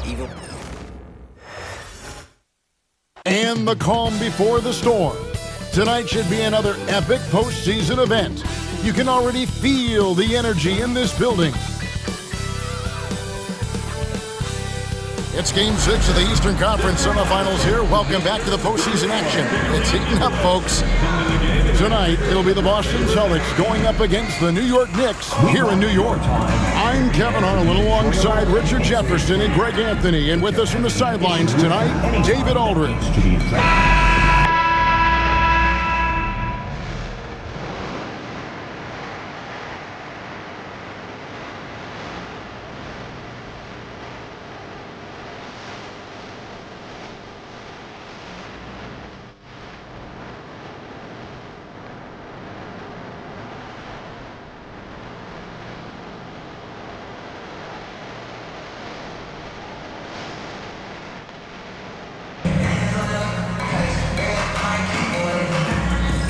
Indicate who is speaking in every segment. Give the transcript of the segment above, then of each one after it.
Speaker 1: even.
Speaker 2: And the calm before the storm. Tonight should be another epic postseason event. You can already feel the energy in this building. It's Game 6 of the Eastern Conference semifinals here. Welcome back to the postseason action. It's heating up, folks. Tonight, it'll be the Boston Celtics going up against the New York Knicks here in New York. I'm Kevin Harlan alongside Richard Jefferson and Greg Anthony. And with us from the sidelines tonight, David Aldridge.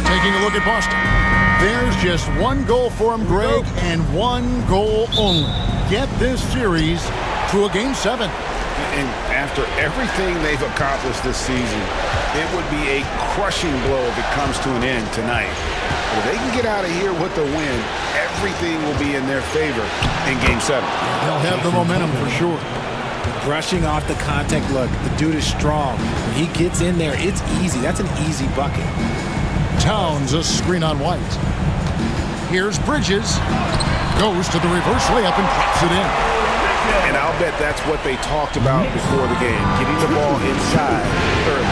Speaker 2: Taking a look at Boston. There's just one goal for him, Greg, and one goal only. Get this series to a Game 7.
Speaker 3: And after everything they've accomplished this season, it would be a crushing blow if it comes to an end tonight. But if they can get out of here with the win, everything will be in their favor in Game 7.
Speaker 2: They'll have the momentum for sure.
Speaker 1: Brushing off the contact look. The dude is strong. When he gets in there, it's easy. That's an easy bucket.
Speaker 2: Towns a screen on White. Here's Bridges. Goes to the reverse layup and drops it in.
Speaker 3: And I'll bet that's what they talked about before the game, getting the ball inside early.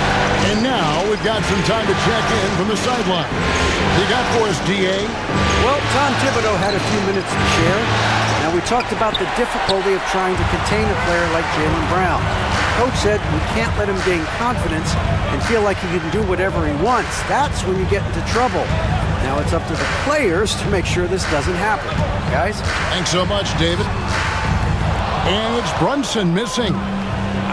Speaker 2: And now we've got some time to check in from the sideline. You got for us, D.A.?
Speaker 4: Well, Tom Thibodeau had a few minutes to share. Now, we talked about the difficulty of trying to contain a player like Jaylen Brown. Coach said we can't let him gain confidence and feel like he can do whatever he wants. That's when you get into trouble. Now it's up to the players to make sure this doesn't happen. Guys?
Speaker 2: Thanks so much, David. And it's Brunson missing.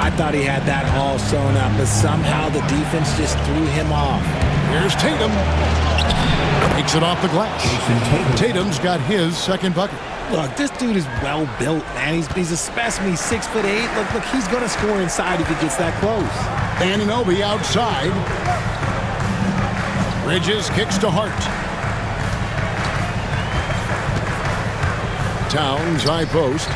Speaker 1: I thought he had that all sewn up, but somehow the defense just threw him off.
Speaker 2: Here's Tatum. Takes it off the glass. Tatum's got his second bucket.
Speaker 1: Look, this dude is well built, man. He's a specimen. He's 6'8". Look, he's going to score inside if he gets that close.
Speaker 2: Anunoby outside. Bridges kicks to Hart. Towns high post.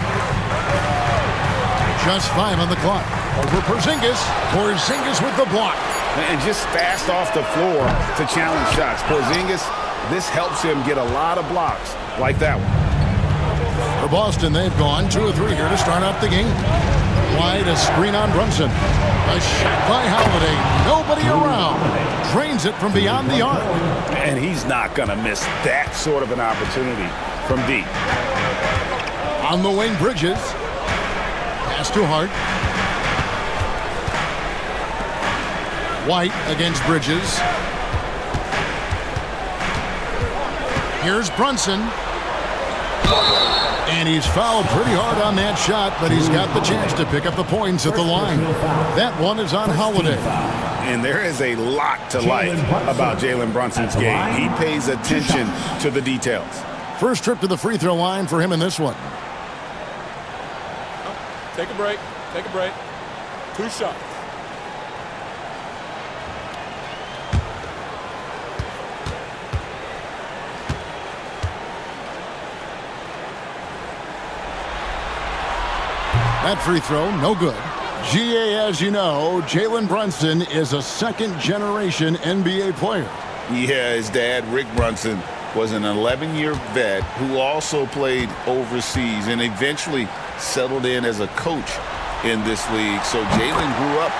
Speaker 2: Just 5 on the clock. Over Porzingis. Porzingis with the block.
Speaker 3: And just fast off the floor to challenge shots. Porzingis, this helps him get a lot of blocks like that one.
Speaker 2: For Boston, they've gone 2 of 3 here to start out the game. White, a screen on Brunson. A shot by Holiday. Nobody around. Drains it from beyond the arc.
Speaker 3: And he's not going to miss that sort of an opportunity from deep.
Speaker 2: On the wing, Bridges. Pass to Hart. White against Bridges. Here's Brunson. And he's fouled pretty hard on that shot, but he's got the chance to pick up the points at the line. That one is on Holiday.
Speaker 3: And there is a lot to like about Jalen Brunson's game. He pays attention to the details.
Speaker 2: First trip to the free throw line for him in this one.
Speaker 5: Take a break. Take a break. 2 shots.
Speaker 2: That free throw, no good. GA, as you know, Jalen Brunson is a second-generation NBA player.
Speaker 3: Yeah, his dad, Rick Brunson, was an 11-year vet who also played overseas and eventually settled in as a coach in this league. So Jalen grew up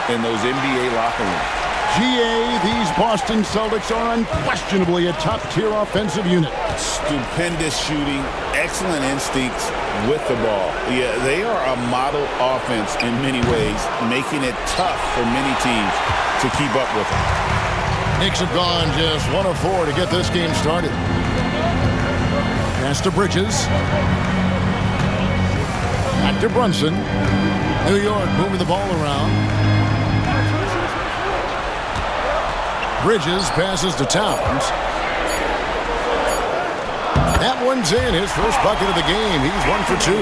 Speaker 3: in those NBA locker rooms.
Speaker 2: GA, these Boston Celtics are unquestionably a top-tier offensive unit.
Speaker 3: Stupendous shooting, excellent instincts with the ball. Yeah, they are a model offense in many ways, making it tough for many teams to keep up with them.
Speaker 2: Knicks have gone just 1 of 4 to get this game started. Pass to Bridges. Back to Brunson. New York moving the ball around. Bridges passes to Towns. That one's in, his first bucket of the game. He's 1 for 2.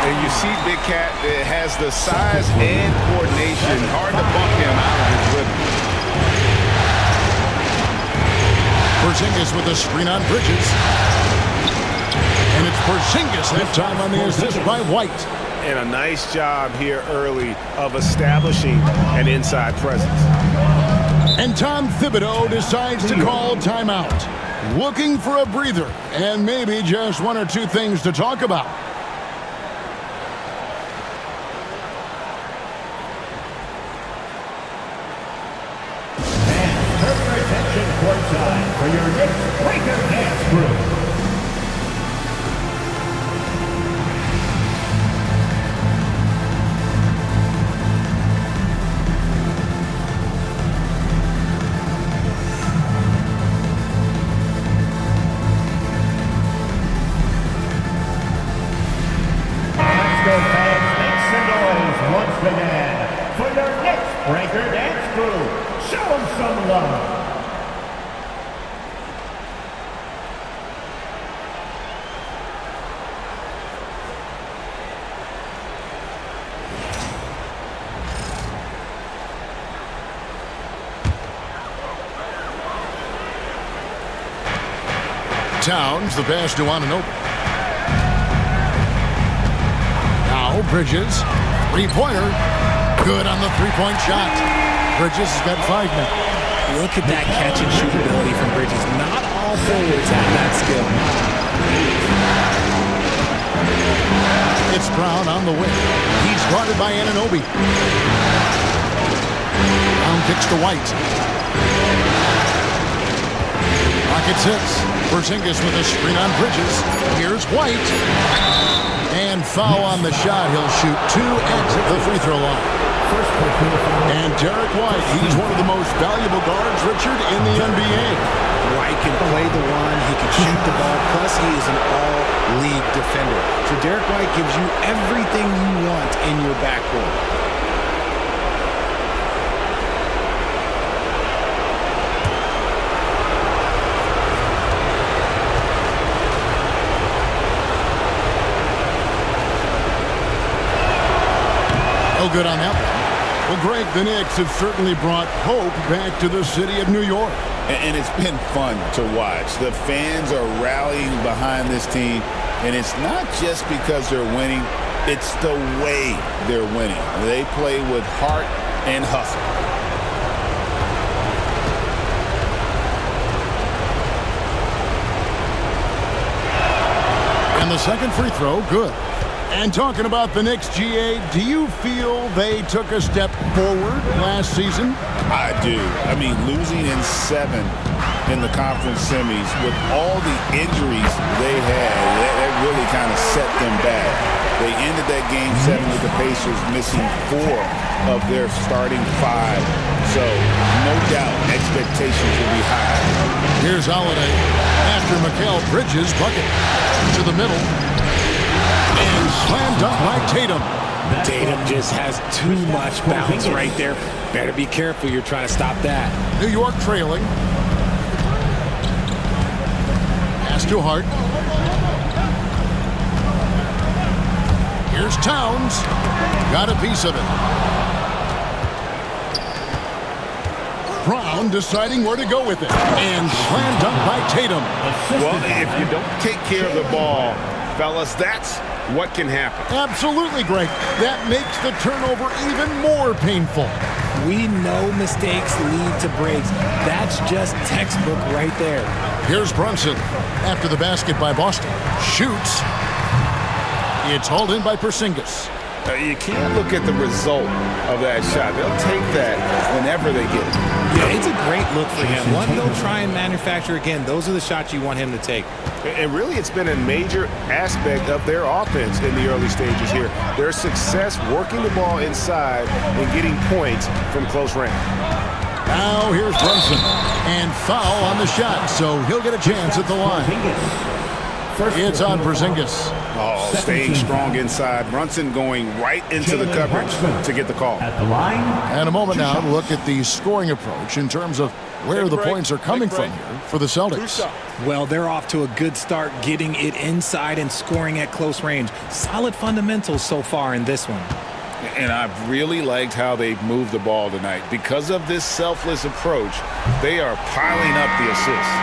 Speaker 3: And you see Big Cat has the size and coordination. Hard to bump him out of his rhythm.
Speaker 2: Porzingis with a screen on Bridges. And it's Porzingis that time on the assist by White.
Speaker 6: And a nice job here early of establishing an inside presence.
Speaker 2: And Tom Thibodeau decides to call timeout. Looking for a breather and maybe just one or two things to talk about.
Speaker 7: And turn your attention courtside for your Knicks Breaker Dance Crew. Once again, for your Knicks Breaker Dance Crew, show them some love.
Speaker 2: Towns, the pass to Anunoby. Now Bridges. Three-pointer. Good on the three-point shot. Bridges has got 5 now.
Speaker 1: Look at that catch and shoot ability from Bridges. Not all forwards have that skill.
Speaker 2: It's Brown on the wing. He's guarded by Anunoby. Brown kicks to White. Rockets hits. Porzingis with a screen on Bridges. Here's White. And foul on the shot. He'll shoot 2 at the free throw line. And Derek White, he's one of the most valuable guards, Richard, in the NBA.
Speaker 1: White can play the one, he can shoot the ball, plus he is an all-league defender. So Derek White gives you everything you want in your backcourt.
Speaker 2: Good on that one. Well, Greg, the Knicks have certainly brought hope back to the city of New York.
Speaker 3: And it's been fun to watch. The fans are rallying behind this team, and it's not just because they're winning, it's the way they're winning. They play with heart and hustle.
Speaker 2: And the second free throw, good. And talking about the Knicks, GA, do you feel they took a step forward last season?
Speaker 3: I do. I mean, losing in 7 in the conference semis with all the injuries they had, that really kind of set them back. They ended that game 7 with the Pacers missing 4 of their starting 5. So, no doubt, expectations will be high.
Speaker 2: Here's Holiday after Mikal Bridges bucket to the middle. And slammed up by Tatum.
Speaker 1: Tatum just has too much bounce right there. Better be careful. You're trying to stop that.
Speaker 2: New York trailing. Pass to Hart. Here's Towns. Got a piece of it. Brown deciding where to go with it. And slammed up by Tatum.
Speaker 6: Well, if you don't take care of the ball, fellas, that's what can happen.
Speaker 2: Absolutely, Greg. That makes the turnover even more painful.
Speaker 1: We know mistakes lead to breaks. That's just textbook right there.
Speaker 2: Here's Brunson after the basket by Boston. Shoots. It's hauled in by Porzingis.
Speaker 3: You can't look at the result of that shot. They'll take that whenever they get it.
Speaker 1: Yeah, it's a great look for him. One they'll try and manufacture again. Those are the shots you want him to take.
Speaker 6: And really, it's been a major aspect of their offense in the early stages here. Their success working the ball inside and getting points from close range.
Speaker 2: Now here's Brunson. And foul on the shot, so he'll get a chance at the line. It's on Porzingis.
Speaker 6: Oh, staying strong inside. Brunson going right into the coverage to get the call.
Speaker 7: At the line.
Speaker 2: And a moment now to look at the scoring approach in terms of where the points are coming from here for the Celtics.
Speaker 1: Well, they're off to a good start getting it inside and scoring at close range. Solid fundamentals so far in this one.
Speaker 3: And I've really liked how they've moved the ball tonight. Because of this selfless approach, they are piling up the assists.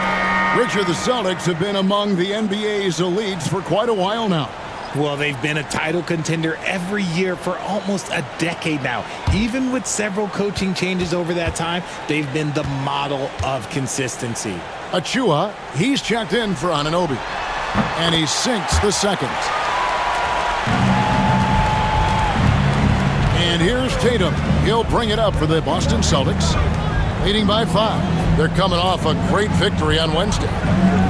Speaker 2: Richard, the Celtics have been among the NBA's elites for quite a while now.
Speaker 1: Well, they've been a title contender every year for almost a decade now. Even with several coaching changes over that time, they've been the model of consistency.
Speaker 2: Achua, he's checked in for Anunoby. And he sinks the second. And here's Tatum. He'll bring it up for the Boston Celtics, leading by 5. They're coming off a great victory on Wednesday.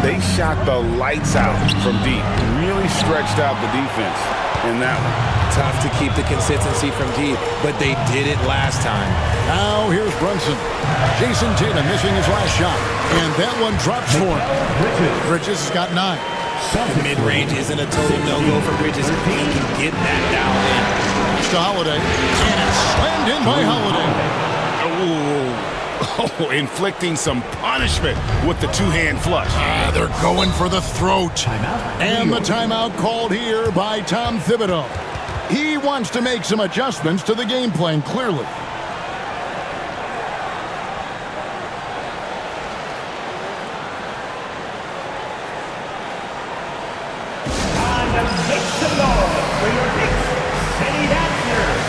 Speaker 6: They shot the lights out from deep. Really stretched out the defense in that one.
Speaker 1: Tough to keep the consistency from deep, but they did it last time.
Speaker 2: Now here's Brunson. Jason Tatum missing his last shot. And that one drops for him. Bridges has got 9.
Speaker 1: Mid-range isn't a total no-go for Bridges. He can get that down in.
Speaker 2: To Holiday. And it's slammed in by Holiday.
Speaker 6: Oh, inflicting some punishment with the two-hand flush.
Speaker 2: They're going for the throat. And the timeout called here by Tom Thibodeau. He wants to make some adjustments to the game plan, clearly.
Speaker 7: Time to make some noise for your Knicks City Dancers.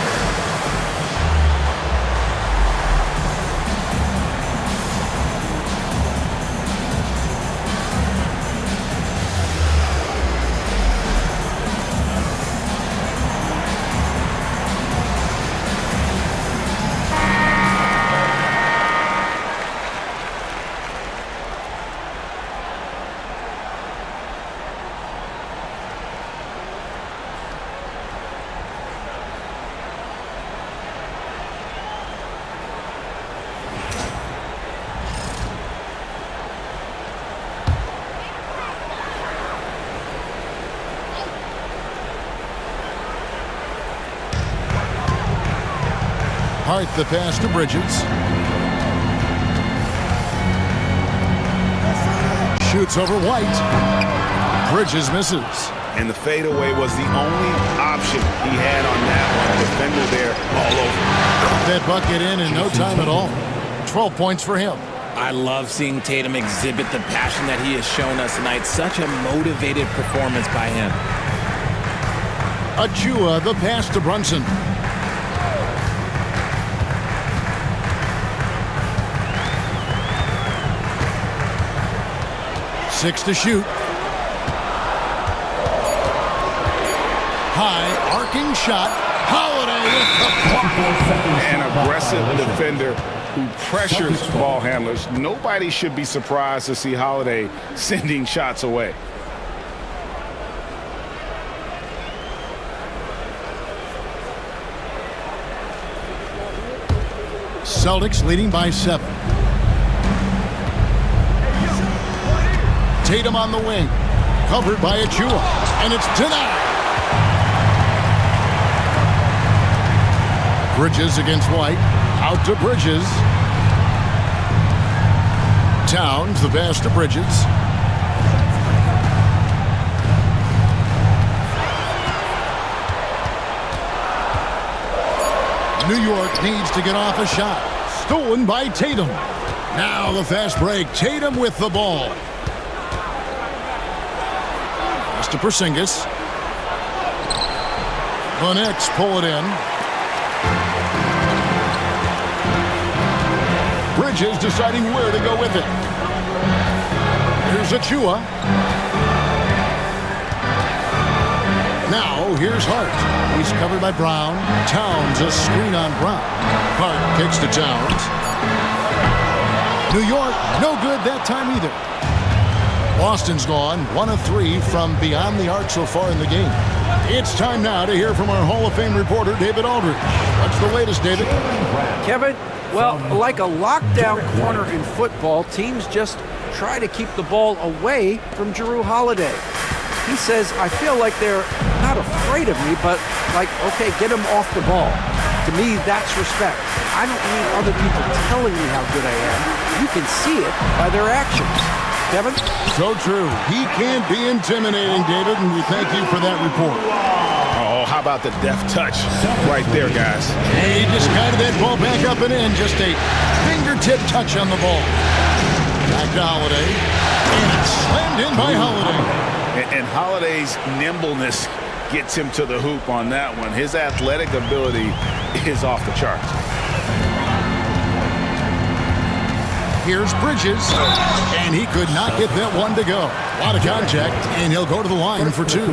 Speaker 2: Hart the pass to Bridges. Shoots over White. Bridges misses.
Speaker 6: And the fadeaway was the only option he had on that one. Defender there all over.
Speaker 2: That bucket in no time at all. 12 points for him.
Speaker 1: I love seeing Tatum exhibit the passion that he has shown us tonight. Such a motivated performance by him.
Speaker 2: Achua the pass to Brunson. Six to shoot. High arcing shot. Holiday with the
Speaker 6: An aggressive defender who pressures ball handlers. Nobody should be surprised to see Holiday sending shots away.
Speaker 2: Celtics leading by 7. Tatum on the wing. Covered by Achua. And it's denied. Bridges against White. Out to Bridges. Towns the pass to Bridges. New York needs to get off a shot. Stolen by Tatum. Now the fast break. Tatum with the ball. Pass to Porzingis. The Knicks pull it in. Bridges deciding where to go with it. Here's Achua. Now here's Hart. He's covered by Brown. Towns a screen on Brown. Hart kicks to Towns. New York, no good that time either. Boston's gone 1 of 3 from beyond the arc so far in the game. It's time now to hear from our Hall of Fame reporter, David Aldridge. What's the latest, David?
Speaker 4: Kevin, well, like a lockdown corner in football, teams just try to keep the ball away from Jrue Holiday. He says, I feel like they're not afraid of me, but like, okay, get them off the ball. To me, that's respect. I don't need other people telling me how good I am. You can see it by their actions. Kevin?
Speaker 2: So true. He can be intimidating, David, and we thank you for that report.
Speaker 6: Oh, how about the deft touch right there, guys?
Speaker 2: And he just guided that ball back up and in. Just a fingertip touch on the ball. Back to Holiday. And it's slammed in by Holiday.
Speaker 3: And Holiday's nimbleness gets him to the hoop on that one. His athletic ability is off the charts.
Speaker 2: Here's Bridges, and he could not get that one to go. A lot of contact, and he'll go to the line for two.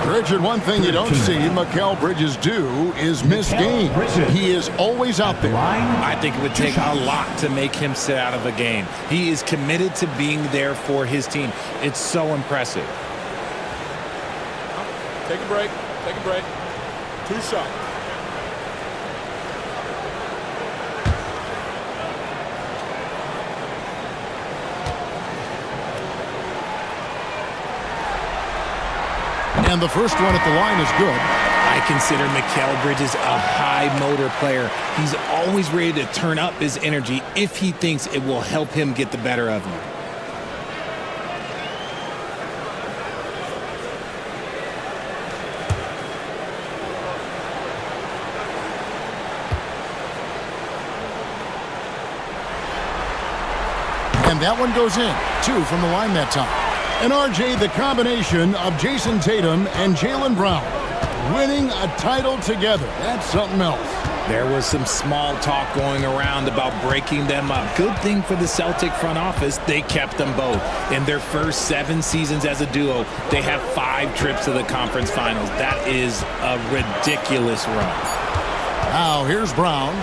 Speaker 2: Richard, one thing you don't see Mikal Bridges do is miss games. He is always out there.
Speaker 1: I think it would take a lot to make him sit out of a game. He is committed to being there for his team. It's so impressive.
Speaker 5: Take a break. Take a break. 2 shots.
Speaker 2: And the first one at the line is good.
Speaker 1: I consider Mikal Bridges a high motor player. He's always ready to turn up his energy if he thinks it will help him get the better of him.
Speaker 2: And that one goes in. 2 from the line that time. And RJ, the combination of Jason Tatum and Jaylen Brown winning a title together. That's something else.
Speaker 1: There was some small talk going around about breaking them up. Good thing for the Celtic front office, they kept them both. In their first 7 seasons as a duo, they have 5 trips to the conference finals. That is a ridiculous run.
Speaker 2: Now here's Brown.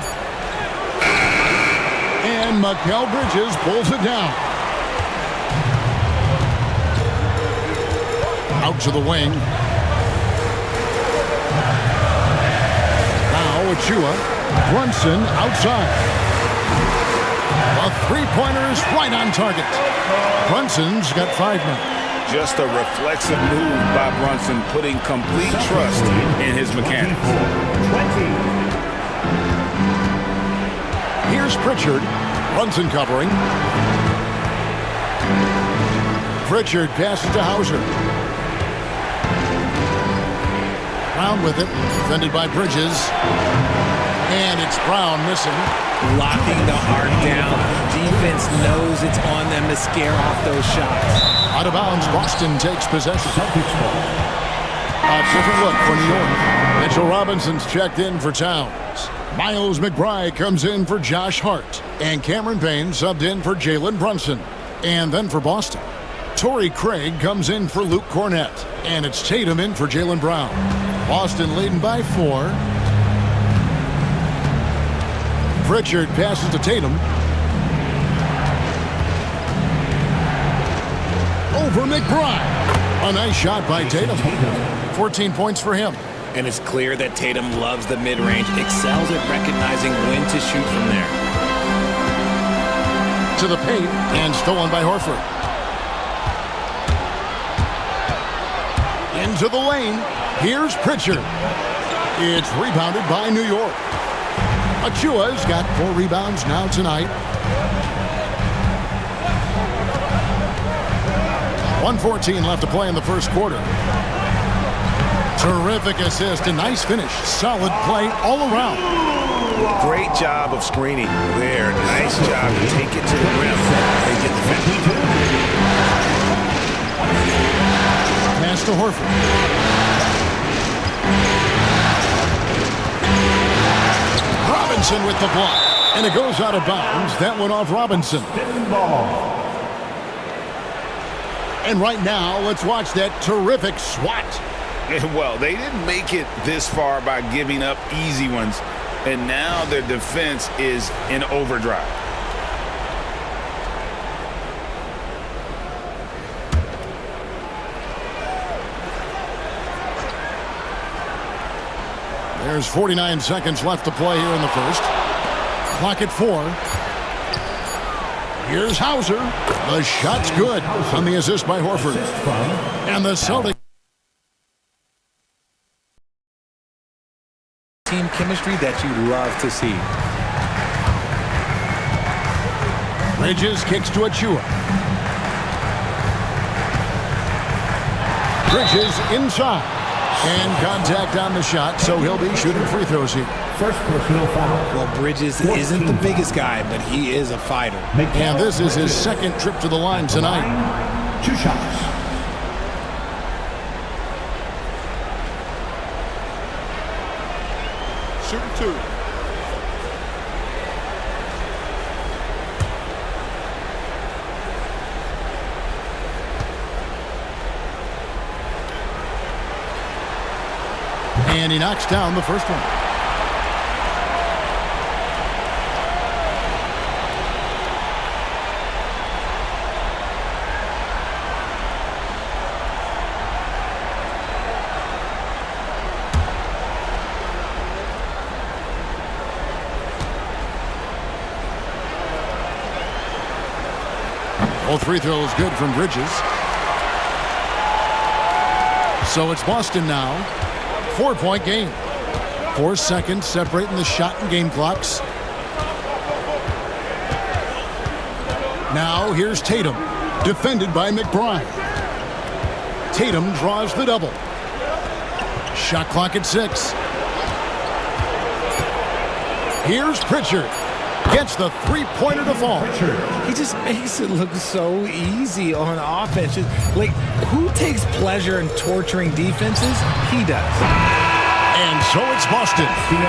Speaker 2: And Mikal Bridges pulls it down. Out to the wing. Now Achua. Brunson outside. A three-pointer is right on target. Brunson's got 5 now.
Speaker 3: Just a reflexive move by Brunson, putting complete trust in his mechanics.
Speaker 2: Here's Pritchard. Brunson covering. Pritchard passes to Hauser. Brown with it, defended by Bridges. And it's Brown missing.
Speaker 1: Locking the arc down. Defense knows it's on them to scare off those shots.
Speaker 2: Out of bounds, Boston takes possession. A different look for New York. Mitchell Robinson's checked in for Towns. Miles McBride comes in for Josh Hart. And Cameron Payne subbed in for Jalen Brunson. And then for Boston, Torrey Craig comes in for Luke Cornett. And it's Tatum in for Jaylen Brown. Boston leading by 4. Pritchard passes to Tatum. Over McBride. A nice shot by Tatum. 14 points for him.
Speaker 1: And it's clear that Tatum loves the mid-range, excels at recognizing when to shoot from there.
Speaker 2: To the paint, and stolen by Horford. Into the lane. Here's Pritchard. It's rebounded by New York. Achua's got 4 rebounds now tonight. 1:14 left to play in the first quarter. Terrific assist, a nice finish. Solid play all around.
Speaker 6: Great job of screening there. Nice job to take it to the rim and get the finish.
Speaker 2: Pass to Horford. Robinson with the block. And it goes out of bounds. That went off Robinson. And right now, let's watch that terrific swat.
Speaker 3: Well, they didn't make it this far by giving up easy ones, and now their defense is in overdrive.
Speaker 2: There's 49 seconds left to play here in the first. Clock at 4. Here's Hauser. The shot's good on the assist by Horford. And the Celtics
Speaker 1: team chemistry that you love to see.
Speaker 2: Bridges kicks to Achua. Bridges inside. And contact on the shot, so he'll be shooting free throws here.
Speaker 7: First personal foul.
Speaker 1: Well, Bridges isn't the biggest guy, but he is a fighter.
Speaker 2: And this is his second trip to the line tonight.
Speaker 7: 2 shots.
Speaker 5: Shooting 2.
Speaker 2: And he knocks down the first one. All free throws good from Bridges. So it's Boston now. 4-point game. 4 seconds separating the shot and game clocks. Now here's Tatum, defended by McBride. Tatum draws the double. Shot clock at 6. Here's Pritchard. Gets the three-pointer to fall.
Speaker 1: He just makes it look so easy on offense. Like, who takes pleasure in torturing defenses? He does.
Speaker 2: And so it's Boston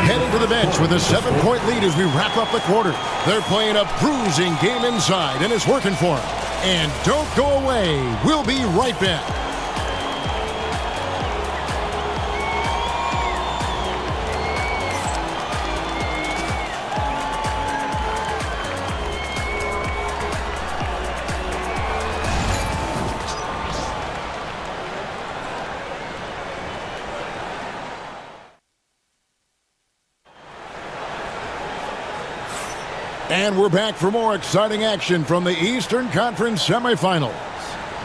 Speaker 2: heading to the bench with a 7-point lead as we wrap up the quarter. They're playing a bruising game inside, and it's working for them. And don't go away. We'll be right back. And we're back for more exciting action from the Eastern Conference semifinals.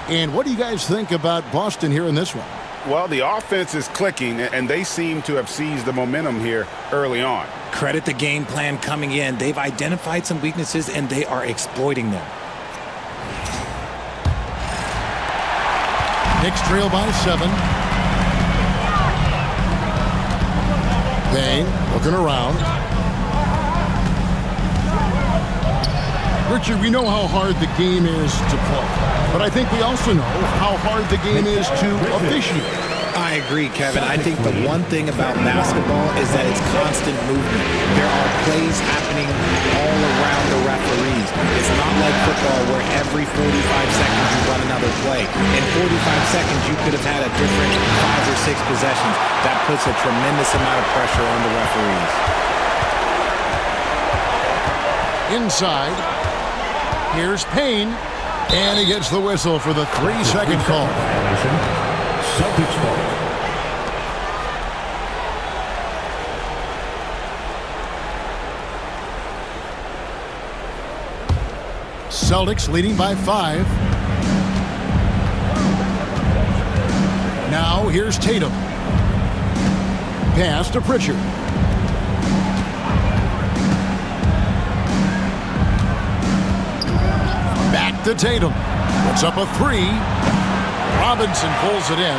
Speaker 2: And what do you guys think about Boston here in this one?
Speaker 6: Well, the offense is clicking, and they seem to have seized the momentum here early on.
Speaker 1: Credit the game plan coming in. They've identified some weaknesses, and they are exploiting them.
Speaker 2: Knicks trail by 7. Payne looking around. Richard, we know how hard the game is to play, but I think we also know how hard the game is to officiate.
Speaker 1: I agree, Kevin. I think the one thing about basketball is that it's constant movement. There are plays happening all around the referees. It's not like football where every 45 seconds you run another play. In 45 seconds, you could have had a different 5 or 6 possessions. That puts a tremendous amount of pressure on the referees.
Speaker 2: Inside. Here's Payne, and he gets the whistle for the 3-second call.
Speaker 7: Celtics ball.
Speaker 2: Celtics leading by 5. Now here's Tatum. Pass to Pritchard. Back to Tatum. Puts up a 3. Robinson pulls it in.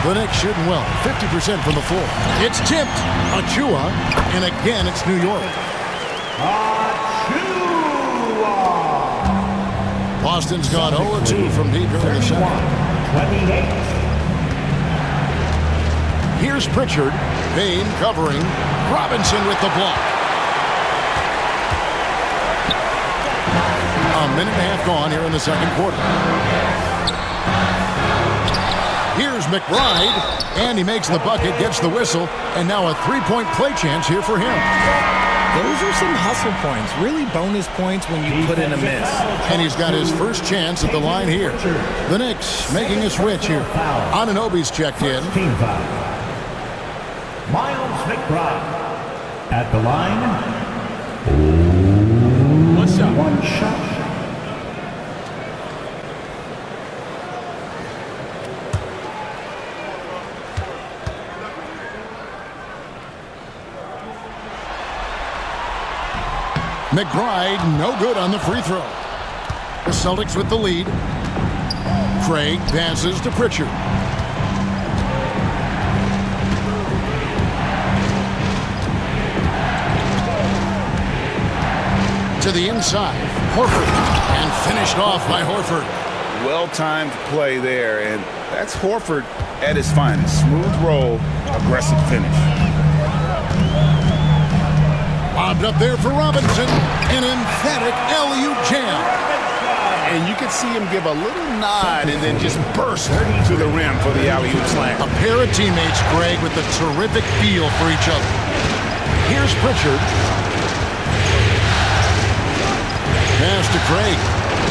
Speaker 2: The Knicks shooting well. 50% from the floor. It's tipped. Achua. And again, it's New York.
Speaker 7: Achua.
Speaker 2: Boston's gone 0-2 from deep here in the second.
Speaker 7: 28.
Speaker 2: Here's Pritchard. Payne covering. Robinson with the block. A minute and a half gone here in the second quarter. Here's McBride, and he makes the bucket, gets the whistle, and now a 3-point play chance here for him.
Speaker 1: Those are some hustle points, really bonus points when you put in a miss.
Speaker 2: And he's got his first chance at the line here. The Knicks making a switch here. Anunoby's checked in.
Speaker 7: Team foul. Miles McBride at the line.
Speaker 5: One shot.
Speaker 7: One shot.
Speaker 2: McBride, no good on the free throw. The Celtics with the lead. Craig passes to Pritchard. To the inside, Horford, and finished off by Horford.
Speaker 3: Well-timed play there, and that's Horford at his finest. Smooth roll, aggressive finish.
Speaker 2: Lobbed up there for Robinson, an emphatic alley-oop jam.
Speaker 3: And you can see him give a little nod and then just burst to the rim for the alley-oop slam.
Speaker 2: A pair of teammates, Greg, with a terrific feel for each other. Here's Pritchard. Pass to Craig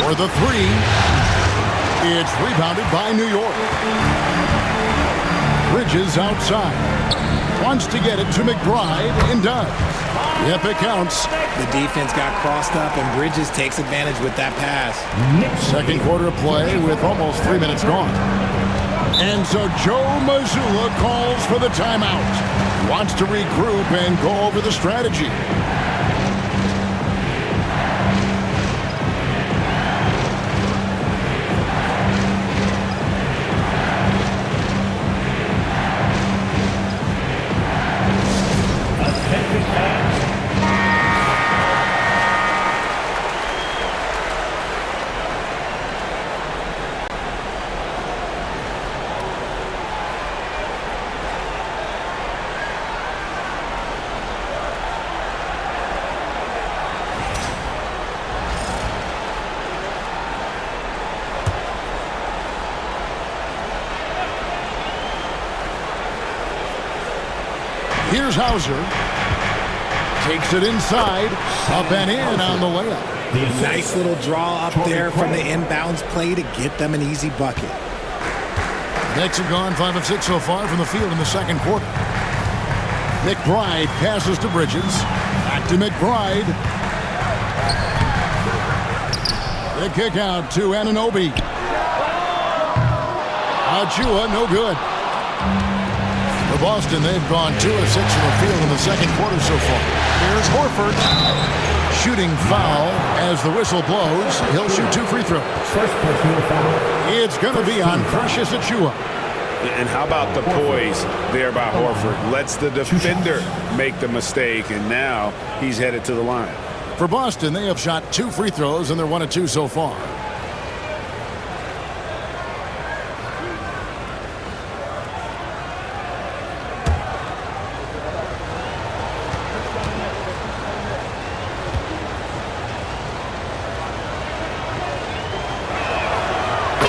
Speaker 2: for the three. It's rebounded by New York. Bridges outside. Wants to get it to McBride and does. Yep, it counts.
Speaker 1: The defense got crossed up, and Bridges takes advantage with that pass.
Speaker 2: Second quarter of play with almost 3 minutes gone. And so Joe Mazzulla calls for the timeout. Wants to regroup and go over the strategy. Here's Hauser. Takes it inside. Up and in on the layup.
Speaker 1: Nice little draw up there from the inbounds play to get them an easy bucket.
Speaker 2: Knicks have gone 5 of 6 so far from the field in the second quarter. McBride passes to Bridges. Back to McBride. The kick out to Anunoby. Achua, no good. For Boston, they've gone 2 of 6 from the field in the second quarter so far. Here's Horford. Shooting foul as the whistle blows. He'll shoot 2 free throws.
Speaker 7: First personal foul.
Speaker 2: It's going to be on Precious Achua.
Speaker 6: And how about the poise there by Horford? Lets the defender make the mistake, and now he's headed to the line.
Speaker 2: For Boston, they have shot 2 free throws, and they're 1 of 2 so far.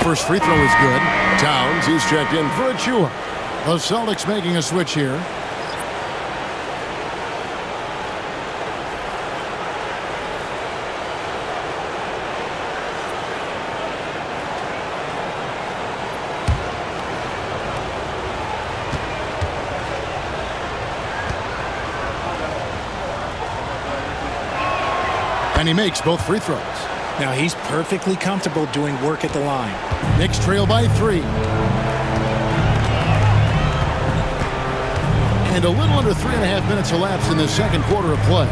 Speaker 2: First free throw is good. Towns, he's checked in for Achua. The Celtics making a switch here. And he makes both free throws.
Speaker 1: Now he's perfectly comfortable doing work at the line.
Speaker 2: Knicks trail by 3. And a little under 3.5 minutes elapsed in the second quarter of play.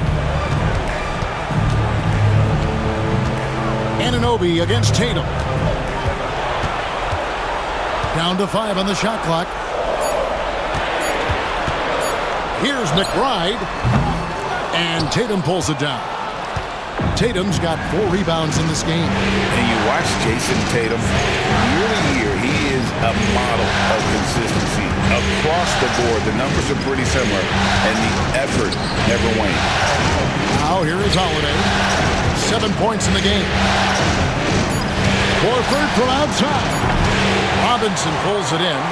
Speaker 2: Anunoby against Tatum. Down to 5 on the shot clock. Here's McBride. And Tatum pulls it down. Tatum's got 4 rebounds in this game.
Speaker 3: And you watch Jason Tatum, year to year, he is a model of consistency. Across the board, the numbers are pretty similar, and the effort never wanes.
Speaker 2: Now here is Holiday. 7 points in the game. Horford from outside. Robinson pulls it in.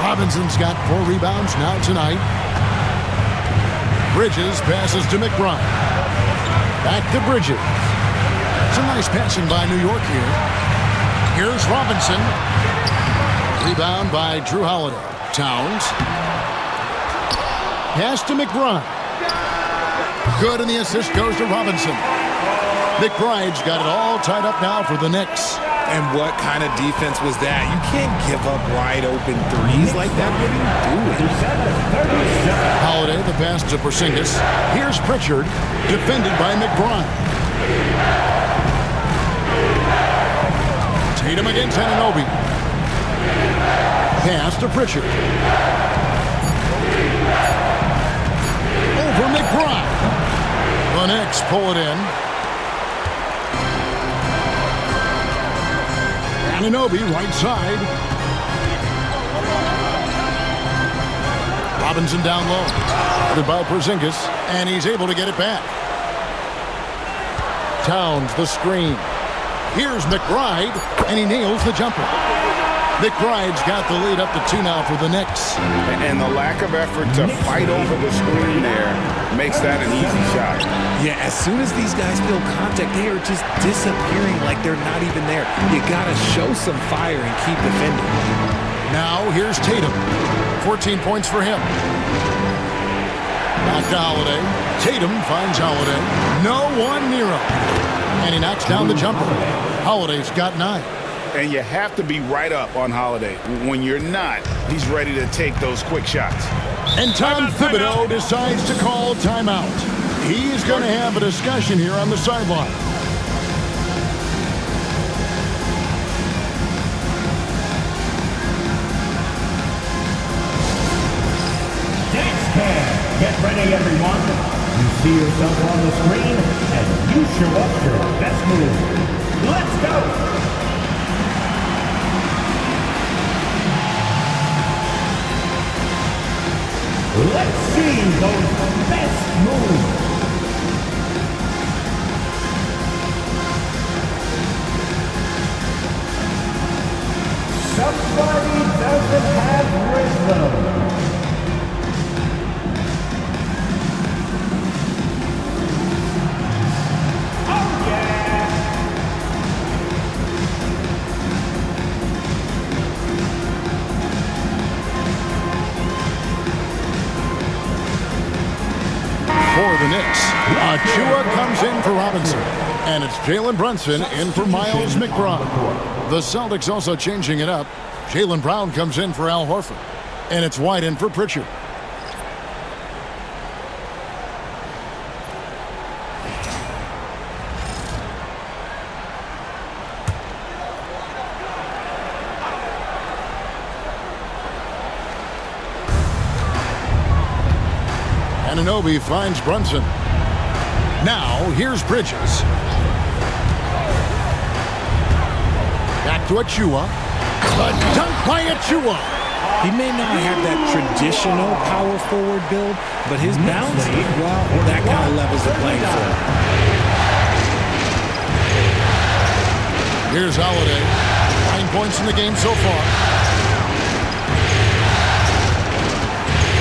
Speaker 2: Robinson's got 4 rebounds now tonight. Bridges passes to McBride. Back to Bridges. Some nice passing by New York here. Here's Robinson. Rebound by Drew Holiday. Towns. Pass to McBride. Good, and the assist goes to Robinson. McBride's got it all tied up now for the Knicks.
Speaker 1: And what kind of defense was that? You can't give up wide open threes like that. What are you doing?
Speaker 2: Holiday, the pass to Porzingis. Here's Pritchard, defended by McBride. Tatum against Anunoby. Pass to Pritchard. Over McBride. The Knicks pull it in. Anunoby, right side. Robinson down low. Covered by Porzingis, and he's able to get it back. Towns, the screen. Here's McBride, and he nails the jumper. McBride's got the lead up to 2 now for the Knicks.
Speaker 6: And the lack of effort to fight over the screen there makes that an easy shot.
Speaker 1: Yeah, as soon as these guys feel contact, they are just disappearing like they're not even there. You got to show some fire and keep defending.
Speaker 2: Now here's Tatum. 14 points for him. Back to Holiday. Tatum finds Holiday. No one near him. And he knocks down the jumper. Holiday's got 9.
Speaker 6: And you have to be right up on Holiday. When you're not, he's ready to take those quick shots.
Speaker 2: And Tom Thibodeau decides to call timeout. He's going to have a discussion here on the sideline.
Speaker 7: Next cam. Get ready, everyone. You see yourself on the screen, and you show up your best move. Let's go. Let's see those best moves. Somebody doesn't have rhythm. Oh yeah!
Speaker 2: For the Knicks, Achua comes in for Robinson. And it's Jalen Brunson in for Miles McBride. The Celtics also changing it up. Jaylen Brown comes in for Al Horford. And it's White in for Pritchard. Anunoby finds Brunson. Now, here's Bridges. Back to Achua. The dunk by Achua.
Speaker 1: He may not have that traditional power forward build, but his bounce, well, that kind of levels the playing field.
Speaker 2: Here's Holiday. 9 points in the game so far.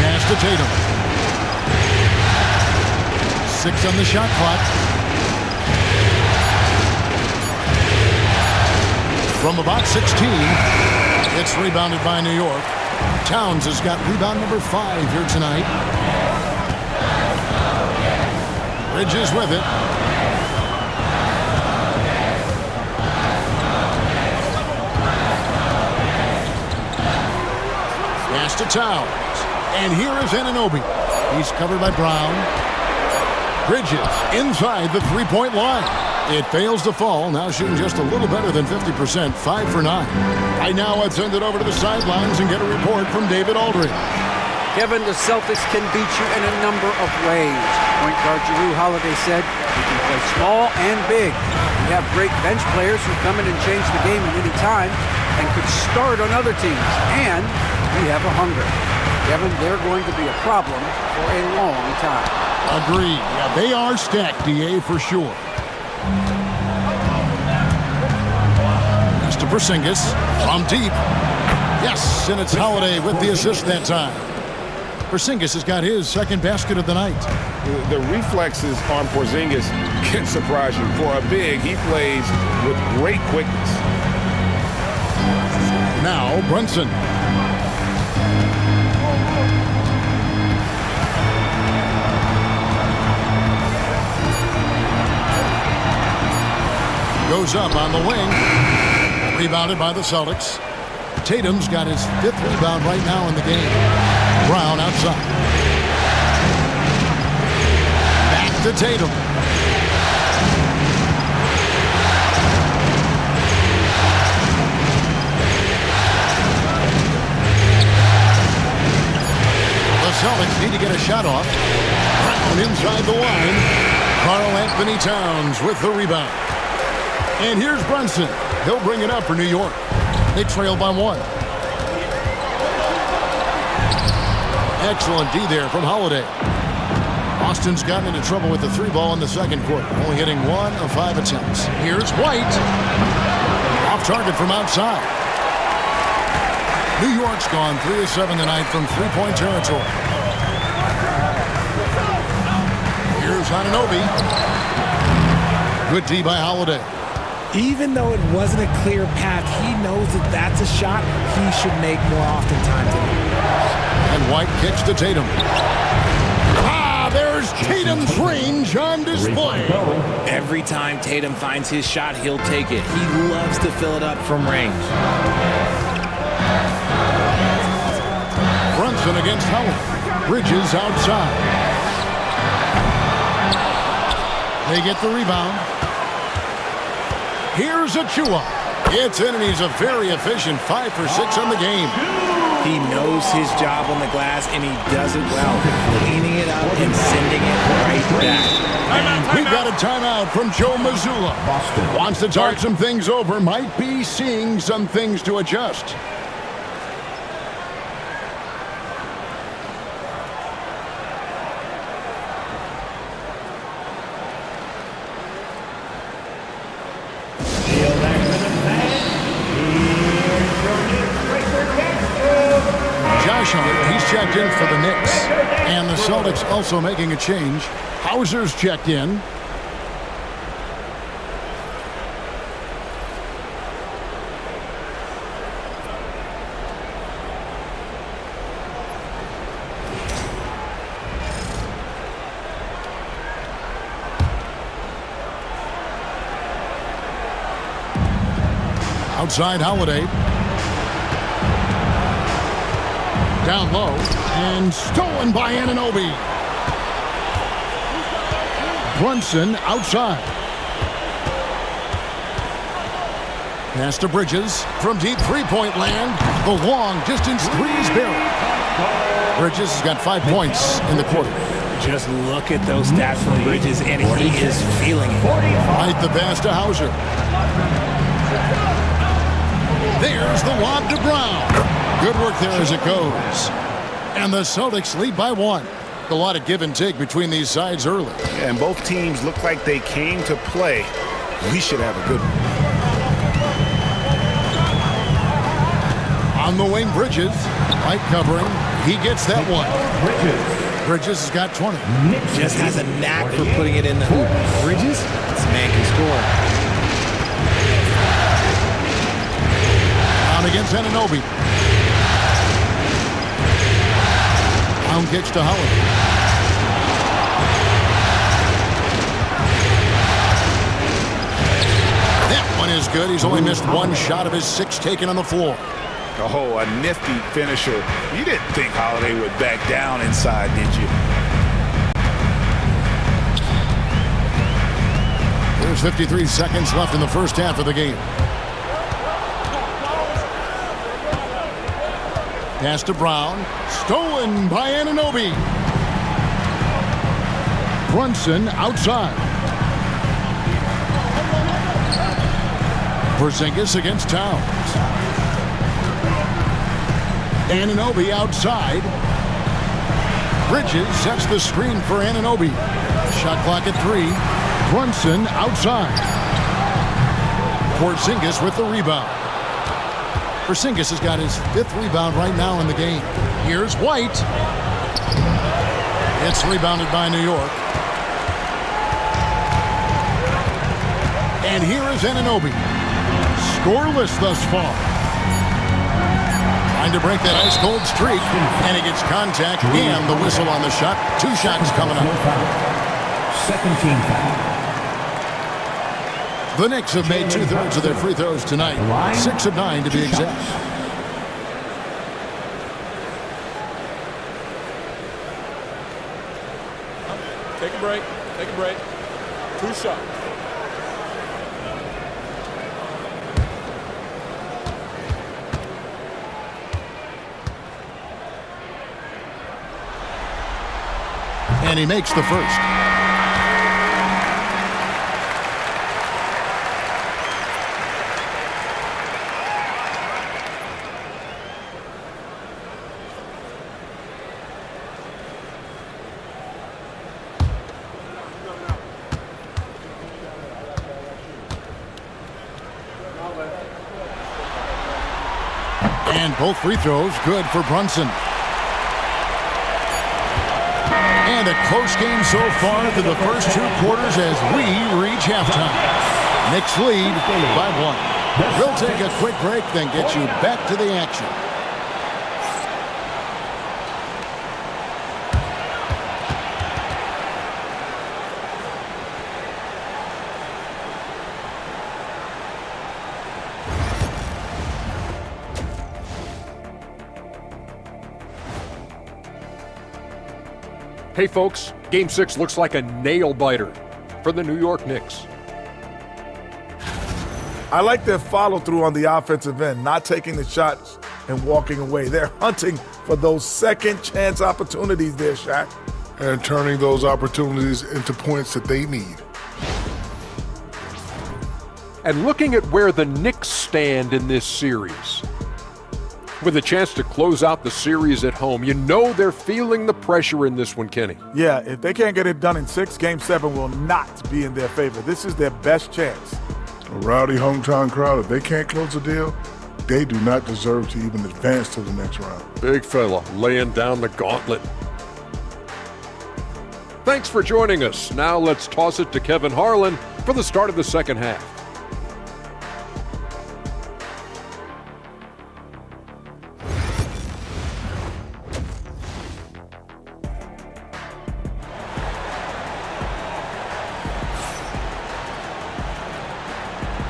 Speaker 2: Pass to Tatum. 6 on the shot clock. From about 16, it's rebounded by New York. Towns has got rebound number 5 here tonight. Bridges with it. Pass to Towns. And here is Anunoby. He's covered by Brown. Bridges inside the three-point line. It fails to fall. Now shooting just a little better than 50%. 5 for 9. Right now, let's send it over to the sidelines and get a report from David Aldridge.
Speaker 4: Kevin, the Celtics can beat you in a number of ways. Point guard Jrue Holiday said he can play small and big. We have great bench players who come in and change the game at any time and could start on other teams. And we have a hunger. Kevin, they're going to be a problem for a long time.
Speaker 2: Agreed. Yeah, they are stacked, DA, for sure. Pass to Porzingis from deep. Yes, and it's Holiday with the assist that time. Porzingis has got his second basket of the night.
Speaker 6: The reflexes on Porzingis can surprise you. For a big, he plays with great quickness.
Speaker 2: Now, Brunson. Goes up on the wing. Rebounded by the Celtics. Tatum's got his 5th rebound right now in the game. Brown outside. Back to Tatum. The Celtics need to get a shot off. Brown inside the line. Karl Anthony Towns with the rebound. And here's Brunson. He'll bring it up for New York. They trail by 1. Excellent D there from Holiday. Boston's gotten into trouble with the 3-ball in the second quarter, only hitting 1 of 5 attempts. Here's White. Off target from outside. New York's gone 3 of 7 tonight from 3-point territory. Here's Anunoby. Good D by Holiday.
Speaker 1: Even though it wasn't a clear path, he knows that that's a shot he should make more oftentimes than not.
Speaker 2: And White kicks to Tatum. There's Tatum's range on display.
Speaker 1: Every time Tatum finds his shot, he'll take it. He loves to fill it up from range.
Speaker 2: Brunson against Howard. Bridges outside. They get the rebound. Here's Achua. It's in, and he's a very efficient 5 for 6 on the game.
Speaker 1: He knows his job on the glass, and he does it well. Cleaning it up and sending it right back.
Speaker 2: We've got a timeout from Joe Mazzulla. Wants to talk some things over. Might be seeing some things to adjust. He's checked in for the Knicks. And the Celtics also making a change. Hauser's checked in. Outside Holiday. Down low, and stolen by Anunoby. Brunson outside. Pass to Bridges from deep 3-point land. The long distance 3 is buried. Bridges has got 5 points in the quarter.
Speaker 1: Just look at those stats from Bridges, and he is feeling it.
Speaker 2: Right the pass to Hauser. There's the lob to Brown. Good work there as it goes. And the Celtics lead by 1. A lot of give and take between these sides early.
Speaker 6: And both teams look like they came to play. We should have a good one.
Speaker 2: On the wing, Bridges. Light covering. He gets that one. Bridges has got 20.
Speaker 1: Just has a knack for putting it in the hoop. Bridges, this man can score.
Speaker 2: On against Anunoby. Brown kicks to Howard. That one is good. He's only missed 1 shot of his 6 taken on the floor.
Speaker 6: Oh, a nifty finisher. You didn't think Holiday would back down inside, did you?
Speaker 2: There's 53 seconds left in the first half of the game. Pass to Brown. Stolen by Anunoby. Brunson outside. Porzingis against Towns. Anunoby outside. Bridges sets the screen for Anunoby. Shot clock at 3. Brunson outside. Porzingis with the rebound. Porzingis has got his 5th rebound right now in the game. Here's White. It's rebounded by New York. And here is Anunoby. Scoreless thus far. Trying to break that ice-cold streak. And he gets contact and the whistle on the shot. 2 shots coming up.
Speaker 7: Second team foul.
Speaker 2: The Knicks have made 2/3 of their free throws tonight. 6 of 9 to be exact.
Speaker 5: Take a break. Take a break. 2 shots.
Speaker 2: And he makes the first. And both free throws good for Brunson. And a close game so far through the first 2 quarters as we reach halftime. Knicks lead by 1. We'll take a quick break, then get you back to the action.
Speaker 8: Hey folks, Game 6 looks like a nail-biter for the New York Knicks.
Speaker 9: I like their follow-through on the offensive end, not taking the shots and walking away. They're hunting for those second-chance opportunities there, Shaq.
Speaker 10: And turning those opportunities into points that they need.
Speaker 8: And looking at where the Knicks stand in this series, with a chance to close out the series at home, you know they're feeling the pressure in this one, Kenny.
Speaker 9: Yeah, if they can't get it done in 6, Game 7 will not be in their favor. This is their best chance.
Speaker 10: A rowdy hometown crowd, if they can't close a deal, they do not deserve to even advance to the next round.
Speaker 8: Big fella laying down the gauntlet. Thanks for joining us. Now let's toss it to Kevin Harlan for the start of the second half.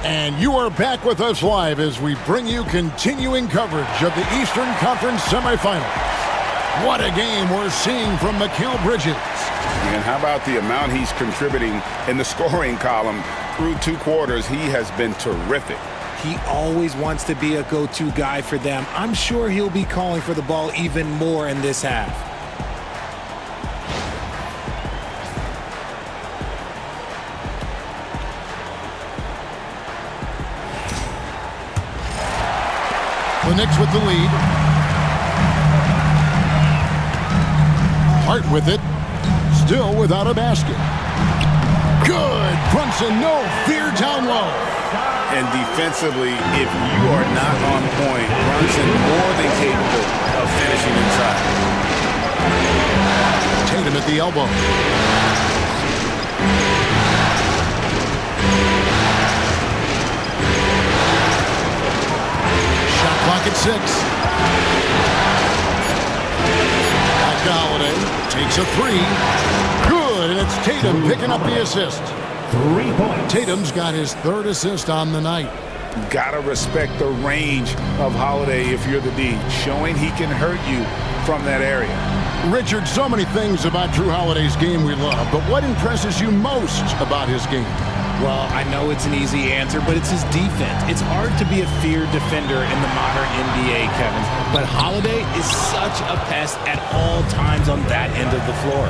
Speaker 2: And you are back with us live as we bring you continuing coverage of the Eastern Conference semifinals. What a game we're seeing from Mikal Bridges.
Speaker 3: And how about the amount he's contributing in the scoring column through 2 quarters? He has been terrific.
Speaker 1: He always wants to be a go-to guy for them. I'm sure he'll be calling for the ball even more in this half.
Speaker 2: The Knicks with the lead. Hart with it. Still without a basket. Good. Brunson, no fear down low.
Speaker 3: And defensively, if you are not on point, Brunson more than capable of finishing inside.
Speaker 2: Tatum at the elbow. Shot clock at 6. Back to Holiday. Takes a 3. Good, and it's Tatum picking up the assist.
Speaker 7: 3 points.
Speaker 2: Tatum's got his 3rd assist on the night.
Speaker 3: Gotta respect the range of Holiday if you're the D, showing he can hurt you from that area.
Speaker 2: Richard, so many things about Drew Holiday's game we love, but what impresses you most about his game?
Speaker 1: Well, I know it's an easy answer, but it's his defense. It's hard to be a feared defender in the modern NBA, Kevin. But Holiday is such a pest at all times on that end of the floor.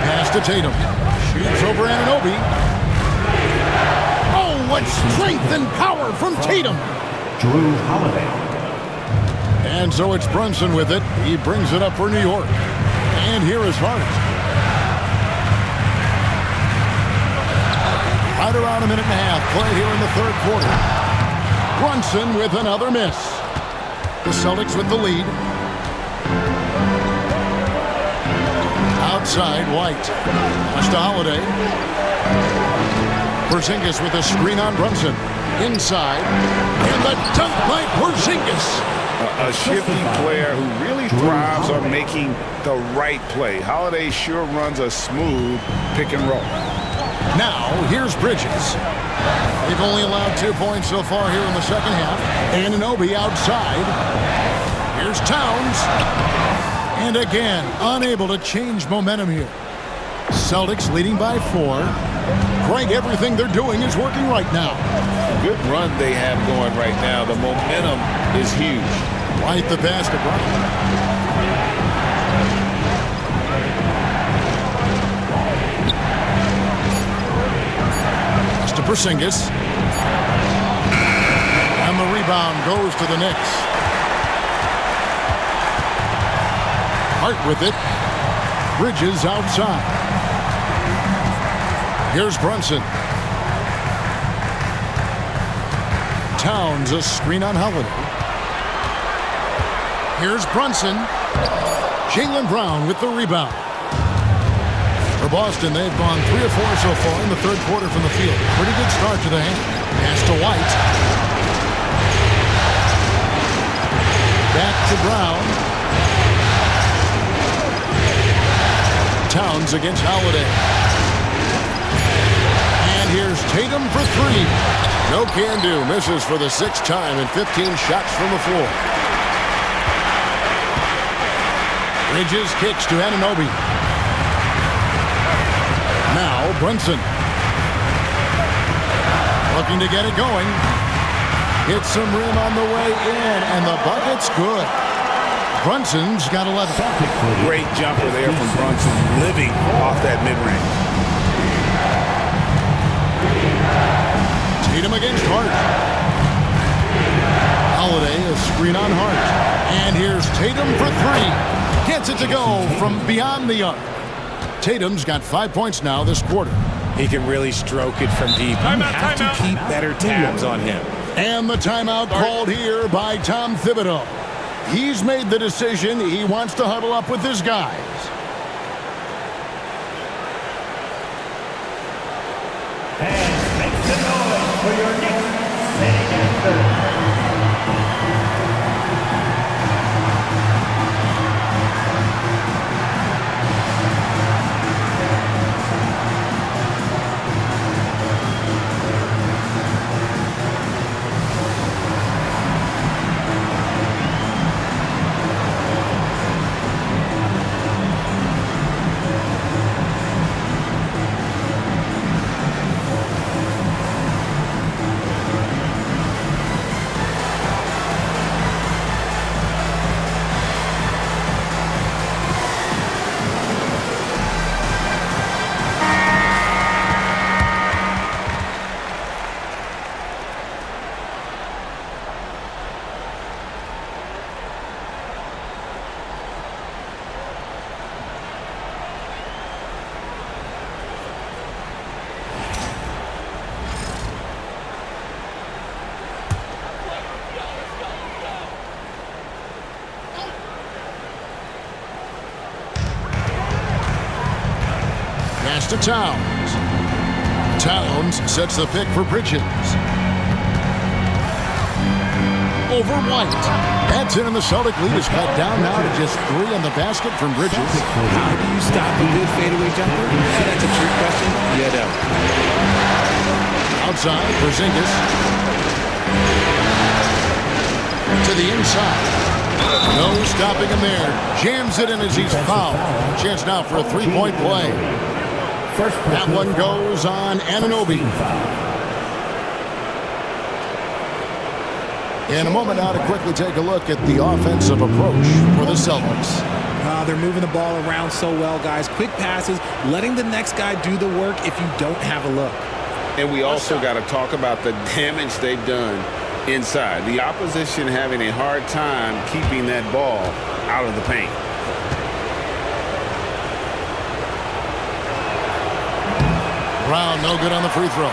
Speaker 2: Pass to Tatum. Shoots over Anunoby. Oh, what strength and power from Tatum.
Speaker 7: Drew Holiday.
Speaker 2: And so it's Brunson with it. He brings it up for New York. And here is Hart. Right around a minute and a half play here in the 3rd quarter. Brunson with another miss. The Celtics with the lead. Outside, White. Pass to Holiday. Porzingis with a screen on Brunson. Inside. And the dunk by Porzingis.
Speaker 3: A shifty player who really thrives on making the right play. Holiday sure runs a smooth pick and roll.
Speaker 2: Now, here's Bridges. They've only allowed 2 points so far here in the second half. Anunoby outside. Here's Towns. And again, unable to change momentum here. Celtics leading by 4. Craig, everything they're doing is working right now.
Speaker 3: Good run they have going right now. The momentum is huge.
Speaker 2: Right the basket, Brown. To Porzingis. And the rebound goes to the Knicks. Hart with it. Bridges outside. Here's Brunson. Towns a screen on Holiday. Here's Brunson. Jaylen Brown with the rebound. For Boston, they've gone 3 of 4 so far in the third quarter from the field. Pretty good start to the half. Pass to White. Back to Brown. Towns against Holiday. And here's Tatum for 3. No can do. Misses for the 6th time and 15 shots from the floor. Bridges kicks to Anunoby. Now, Brunson. Looking to get it going. Hits some rim on the way in, and the bucket's good. Brunson's got 11.
Speaker 3: Great jumper there from Brunson, living off that mid-range.
Speaker 2: Tatum against Hart. Holiday, a screen on Hart. And here's Tatum for 3. Gets it to go from beyond the arc. Tatum's got 5 points now this quarter.
Speaker 1: He can really stroke it from deep. You have to keep better tabs on him.
Speaker 2: And the timeout called here by Tom Thibodeau. He's made the decision. He wants to huddle up with his guys.
Speaker 7: And make some noise for your Knicks sitting at third.
Speaker 2: To Towns. Towns sets the pick for Bridges. Over White. That's in, and the Celtic lead is cut down now to just 3 on the basket from Bridges.
Speaker 1: How do you stop a good fadeaway jumper? That's a trick question. You don't.
Speaker 2: Outside, Porzingis. To the inside. No stopping him there. Jams it in as he's fouled. Chance now for a 3-point play. That one goes on Anunoby. In a moment now to quickly take a look at the offensive approach for the Celtics.
Speaker 1: They're moving the ball around so well, guys. Quick passes, letting the next guy do the work if you don't have a look.
Speaker 3: And we also got to talk about the damage they've done inside. The opposition having a hard time keeping that ball out of the paint.
Speaker 2: Brown, no good on the free throw.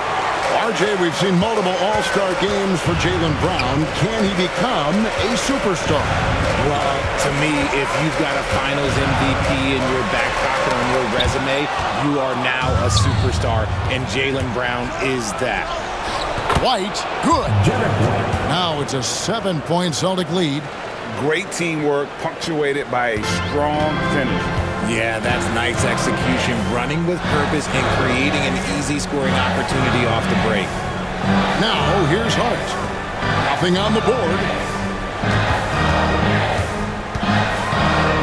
Speaker 2: RJ, we've seen multiple all-star games for Jaylen Brown. Can he become a superstar?
Speaker 1: Well, to me, if you've got a finals MVP in your back pocket on your resume, you are now a superstar, and Jaylen Brown is that.
Speaker 2: White, good. Now it's a 7-point Celtic lead.
Speaker 3: Great teamwork, punctuated by a strong finish.
Speaker 1: Yeah, that's nice execution, running with purpose and creating an easy scoring opportunity off the break.
Speaker 2: Now, here's Hart. Nothing on the board.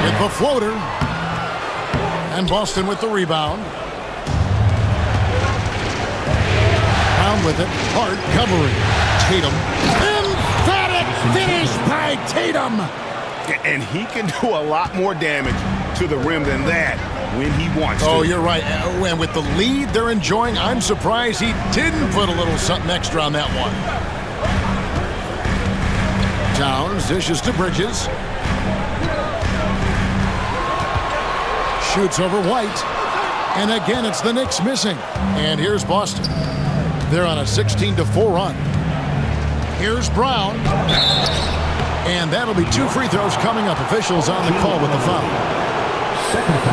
Speaker 2: Hit the floater. And Boston with the rebound. Brown with it. Hart covering. Tatum. Emphatic finish by Tatum.
Speaker 6: And he can do a lot more damage to the rim than that when he wants to.
Speaker 2: Oh, you're right. And with the lead they're enjoying, I'm surprised he didn't put a little something extra on that one. Towns dishes to Bridges. Shoots over White. And again, it's the Knicks missing. And here's Boston. They're on a 16-4 run. Here's Brown. And that'll be 2 free throws coming up. Officials on the call with the foul.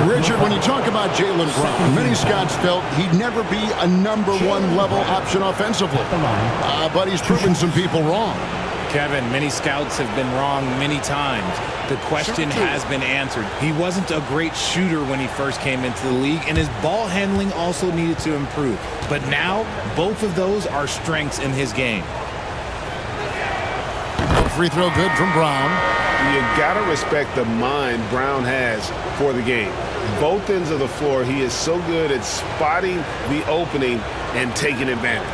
Speaker 2: Richard, when you talk about Jaylen Brown, many scouts felt he'd never be a #1 level option offensively. But he's proven some people wrong.
Speaker 1: Kevin, many scouts have been wrong many times. The question has been answered. He wasn't a great shooter when he first came into the league, and his ball handling also needed to improve. But now, both of those are strengths in his game.
Speaker 2: Free throw good from Brown.
Speaker 6: You got to respect the mind Brown has for the game. Both ends of the floor, he is so good at spotting the opening and taking advantage.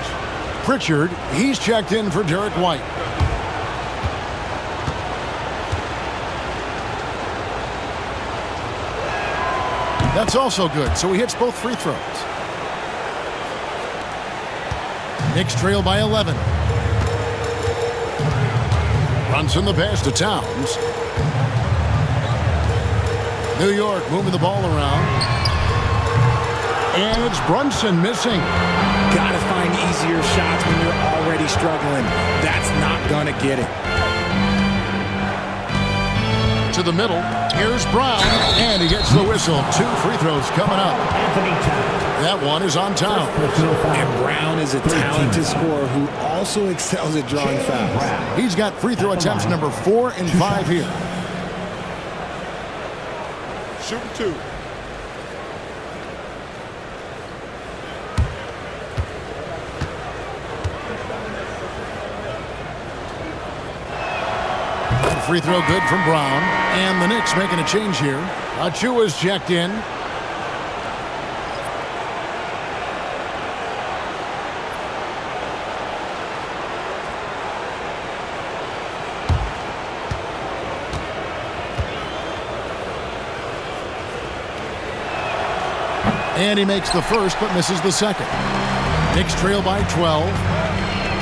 Speaker 2: Pritchard, he's checked in for Derek White. That's also good, so he hits both free throws. Knicks trail by 11. Brunson the pass to Towns. New York moving the ball around. And it's Brunson missing.
Speaker 1: Gotta find easier shots when you're already struggling. That's not gonna get it.
Speaker 2: To the middle. Here's Brown. And he gets the whistle. 2 free throws coming up. That one is on Towns.
Speaker 1: And Brown is a talented scorer who also excels at drawing fouls.
Speaker 2: He's got free throw attempts number 4 and 5 here.
Speaker 6: Shooting 2.
Speaker 2: Free throw good from Brown. And the Knicks making a change here. Achua's checked in. And he makes the first but misses the second. Knicks trail by 12.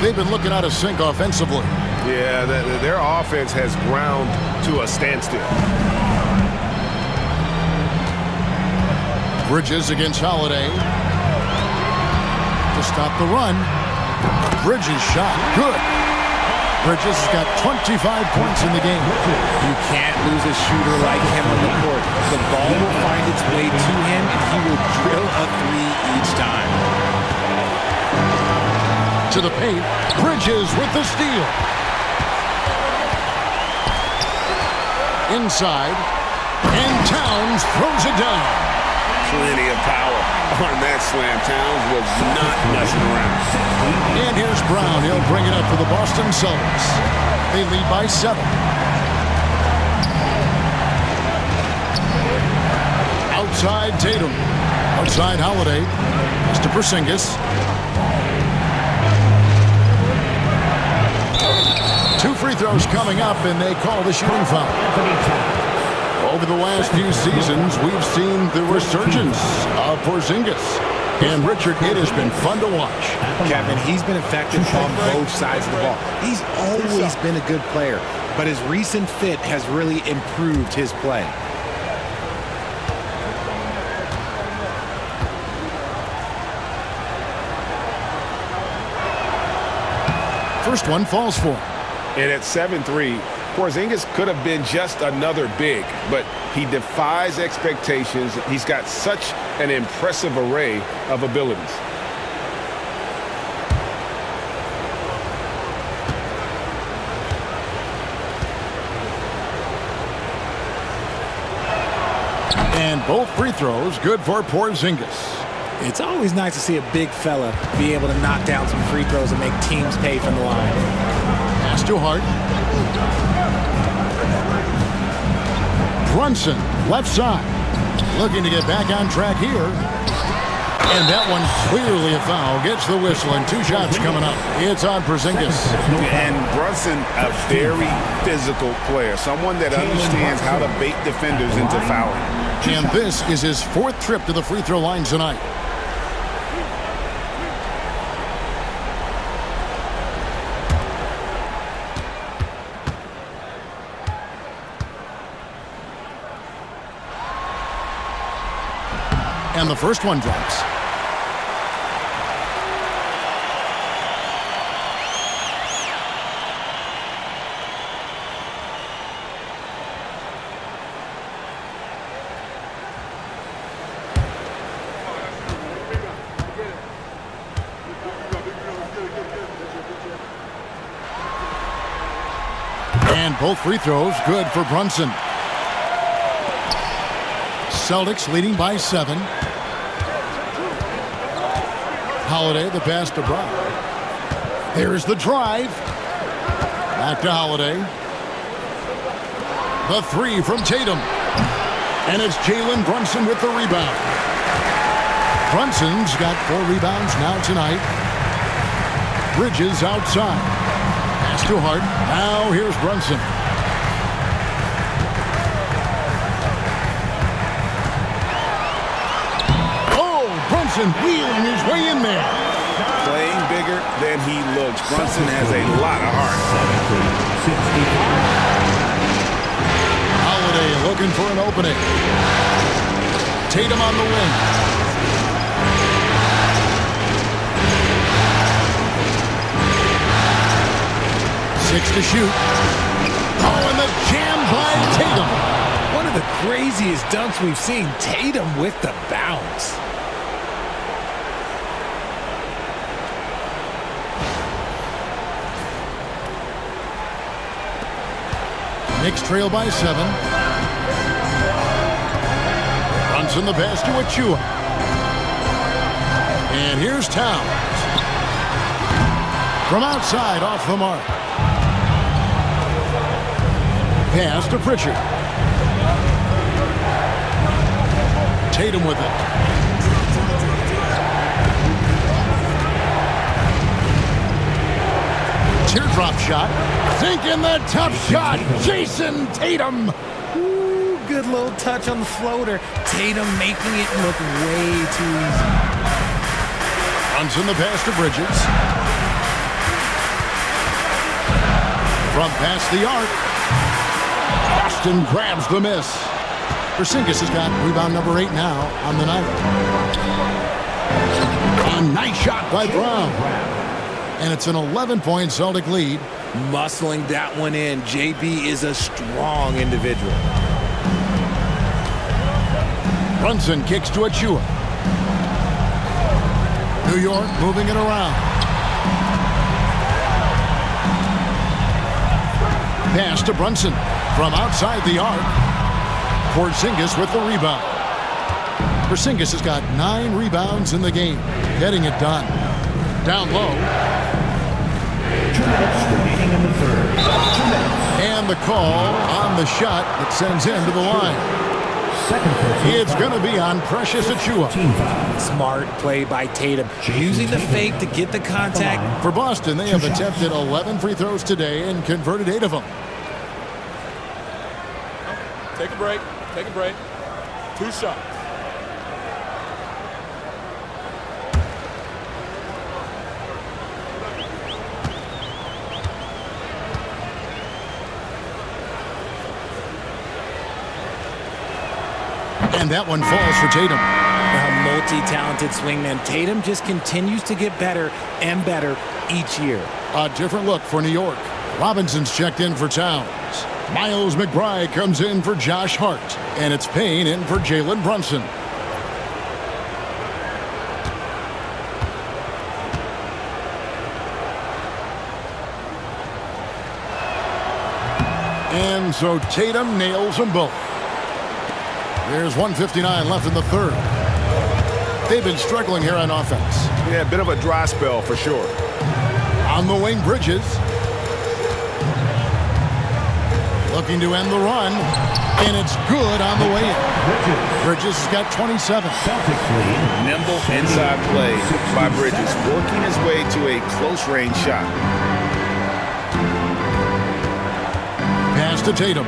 Speaker 2: They've been looking out of sync offensively.
Speaker 6: Yeah, their offense has ground to a standstill.
Speaker 2: Bridges against Holiday. To stop the run. Bridges shot. Good. Bridges has got 25 points in the game.
Speaker 1: You can't lose a shooter like him on the court. The ball will find its way to him, and he will drill a 3 each time.
Speaker 2: To the paint. Bridges with the steal. Inside. And Towns throws it down.
Speaker 6: Plenty of power on that slam. Towns was not messing around.
Speaker 2: And here's Brown. He'll bring it up for the Boston Celtics. They lead by 7. Outside Tatum. Outside Holiday. Mr. Porzingis. 2 free throws coming up, and they call the shooting foul. Over the last few seasons, we've seen the resurgence of Porzingis. And Richard, it has been fun to watch.
Speaker 1: Kevin, he's been effective on both sides of the ball. He's always been a good player, but his recent fit has really improved his play.
Speaker 2: First one falls for him.
Speaker 6: And at 7'3", Porzingis could have been just another big, but he defies expectations. He's got such an impressive array of abilities.
Speaker 2: And Both free throws good for Porzingis.
Speaker 1: It's always nice to see a big fella be able to knock down some free throws and make teams pay from the line.
Speaker 2: Pass to Hart. Brunson, left side. Looking to get back on track here. And that one clearly a foul. Gets the whistle, and 2 shots coming up. It's on Porzingis.
Speaker 3: And Brunson, a very physical player. Someone that understands how to bait defenders into fouling.
Speaker 2: And this is his 4th trip to the free throw line tonight. And the first one drops. And both free throws good for Brunson. Celtics leading by 7. Holiday, the pass to Brown. There's the drive. Back to Holiday. The 3 from Tatum. And it's Jalen Brunson with the rebound. Brunson's got 4 rebounds now tonight. Bridges outside. Pass to Hart. Now here's Brunson. Wheeling his way in there.
Speaker 3: Playing bigger than he looks. Brunson has a lot of heart.
Speaker 2: Holiday looking for an opening. Tatum on the wing. Six to shoot. Oh, and the jam by Tatum.
Speaker 1: One of the craziest dunks we've seen. Tatum with the bounce.
Speaker 2: Knicks trail by 7. Brunson the pass to Achua. And here's Towns. From outside, off the mark. Pass to Pritchard. Tatum with it. Teardrop shot. Thinking the tough shot. Jason Tatum.
Speaker 1: Ooh, good little touch on the floater. Tatum making it look way too easy.
Speaker 2: Brunson the pass to Bridges. From past the arc. Boston grabs the miss. Porzingis has got rebound number 8 now on the night. A nice shot by Brown. And it's an 11-point Celtic lead.
Speaker 1: Muscling that one in. JB is a strong individual.
Speaker 2: Brunson kicks to Achua. New York moving it around. Pass to Brunson from outside the arc. Porzingis with the rebound. Porzingis has got 9 rebounds in the game. Getting it done. Down low.
Speaker 7: 2 minutes remaining in the third. 2 minutes.
Speaker 2: And the call on the shot that sends him to the line. It's going to be on Precious Achua.
Speaker 1: Smart play by Tatum. Using the fake to get the contact.
Speaker 2: For Boston, they have attempted 11 free throws today and converted 8 of them.
Speaker 5: Take a break. Take a break. 2 shots.
Speaker 2: And that one falls for Tatum.
Speaker 1: A multi-talented swingman. Tatum just continues to get better and better each year.
Speaker 2: A different look for New York. Robinson's checked in for Towns. Miles McBride comes in for Josh Hart. And it's Payne in for Jalen Brunson. And so Tatum nails them both. There's 1:59 left in the third. They've been struggling here on offense.
Speaker 6: Yeah, a bit of a dry spell for sure.
Speaker 2: On the wing, Bridges. Looking to end the run, and it's good on the way in. Bridges has got 27.
Speaker 3: Nimble inside play by Bridges, working his way to a close-range shot.
Speaker 2: Pass to Tatum.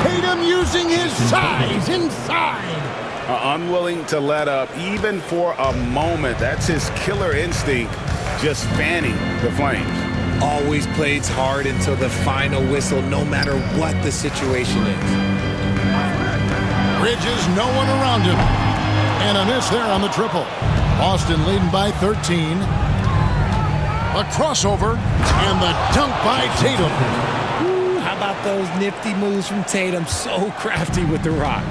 Speaker 2: Tatum using his size inside.
Speaker 3: Unwilling to let up even for a moment. That's his killer instinct, just fanning the flames.
Speaker 1: Always plays hard until the final whistle, no matter what the situation is.
Speaker 2: Bridges, no one around him. And a miss there on the triple. Boston leading by 13. A crossover and the dunk by Tatum.
Speaker 1: Ooh, how about those nifty moves from Tatum? So crafty with the rock.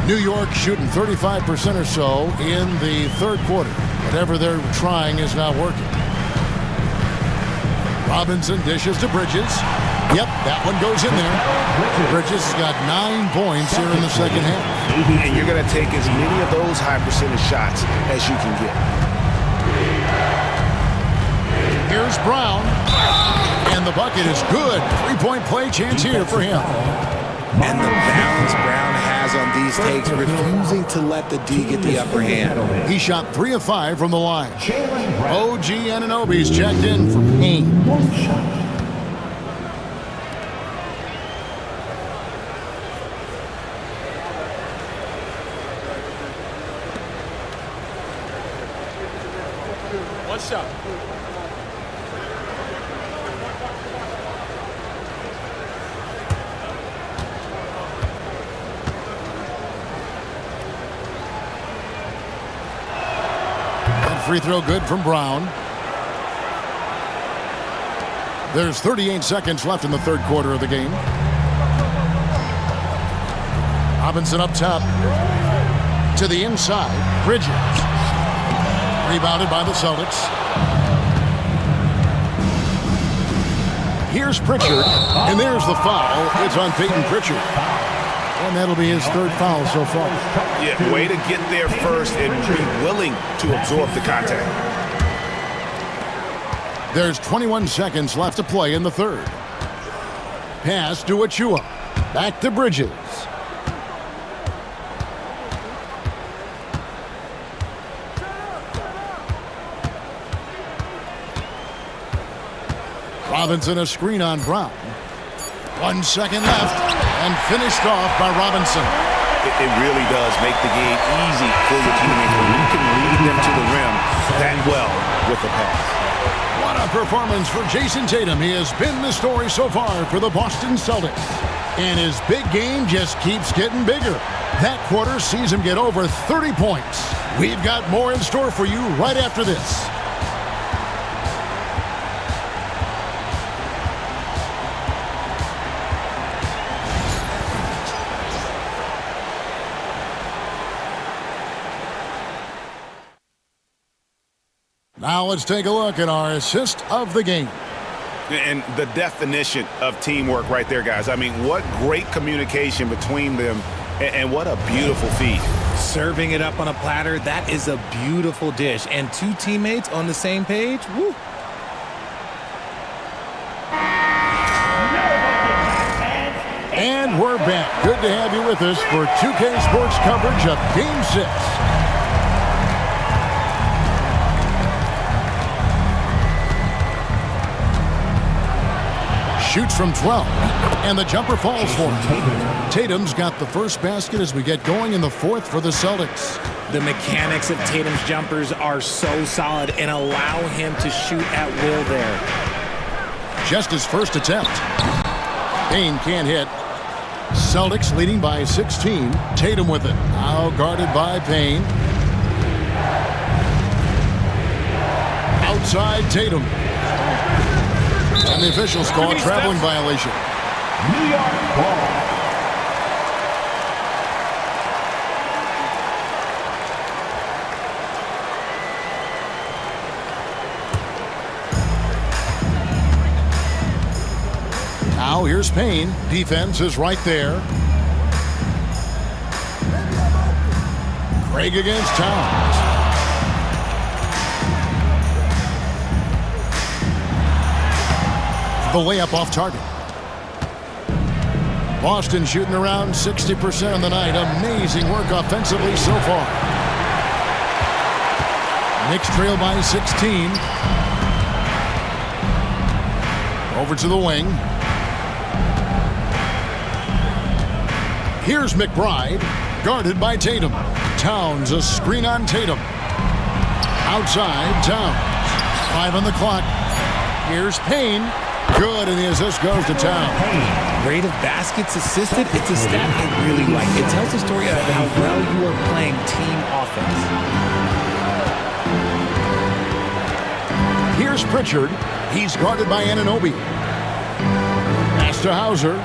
Speaker 2: New York shooting 35% or so in the third quarter. Whatever they're trying is not working. Robinson dishes to Bridges. Yep, that one goes in there. Bridges has got 9 points here in the second half.
Speaker 6: And you're going to take as many of those high percentage shots as you can get.
Speaker 2: Here's Brown. And the bucket is good. 3-point play chance here for him.
Speaker 1: And the balance Brown has on these takes, refusing to let the D get the upper hand.
Speaker 2: He shot 3 of 5 from the line. OG Anunoby's checked in for Payne.
Speaker 5: One shot.
Speaker 2: Free throw good from Brown. There's 38 seconds left in the third quarter of the game. Robinson up top. To the inside. Bridges. Rebounded by the Celtics. Here's Pritchard. And there's the foul. It's on Peyton Pritchard. And that'll be his third foul so far.
Speaker 3: Yeah, way to get there first and be willing to absorb the contact.
Speaker 2: There's 21 seconds left to play in the third. Pass to Achua. Back to Bridges. Robinson a screen on Brown. 1 second left and finished off by Robinson.
Speaker 3: It really does make the game easy for your teammates when you can lead them to the rim that well with a pass.
Speaker 2: What a performance for Jason Tatum. He has been the story so far for the Boston Celtics. And his big game just keeps getting bigger. That quarter sees him get over 30 points. We've got more in store for you right after this. Now let's take a look at our assist of the game.
Speaker 3: And the definition of teamwork right there, guys. I mean, what great communication between them, and what a beautiful feed.
Speaker 1: Serving it up on a platter, that is a beautiful dish. And 2 teammates on the same page, woo.
Speaker 2: And we're back. Good to have you with us for 2K Sports coverage of Game 6. Shoots from 12, and the jumper falls for him. Tatum's got the first basket as we get going in the fourth for the Celtics.
Speaker 1: The mechanics of Tatum's jumpers are so solid and allow him to shoot at will there.
Speaker 2: Just his first attempt. Payne can't hit. Celtics leading by 16. Tatum with it. Now guarded by Payne. Outside Tatum. And the officials call a traveling violation.
Speaker 7: New York ball.
Speaker 2: Now Here's Payne. Defense is right there. Craig against Towns. The layup off target. Boston shooting around 60% on the night. Amazing work offensively so far. Knicks trail by 16. Over to the wing. Here's McBride, guarded by Tatum. Towns, a screen on Tatum. Outside, Towns. 5 on the clock. Here's Payne. Good, and the assist goes to Towns.
Speaker 1: Rate of baskets assisted, it's a stat I really like. It tells a story of how well you are playing team offense.
Speaker 2: Here's Pritchard. He's guarded by Anunoby. Pass to Hauser.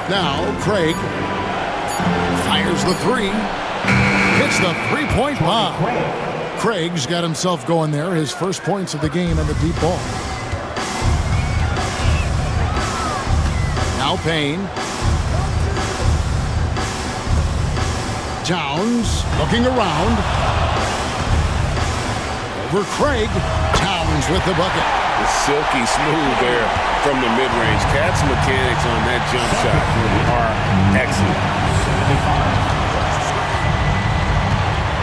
Speaker 2: Now Craig fires the three. Hits the three-point bomb. Craig's got himself going there. His first points of the game on the deep ball. Now Payne. Towns looking around. Over Craig. Towns with the bucket.
Speaker 6: It's silky smooth there from the mid-range. Cat's mechanics on that jump shot are excellent.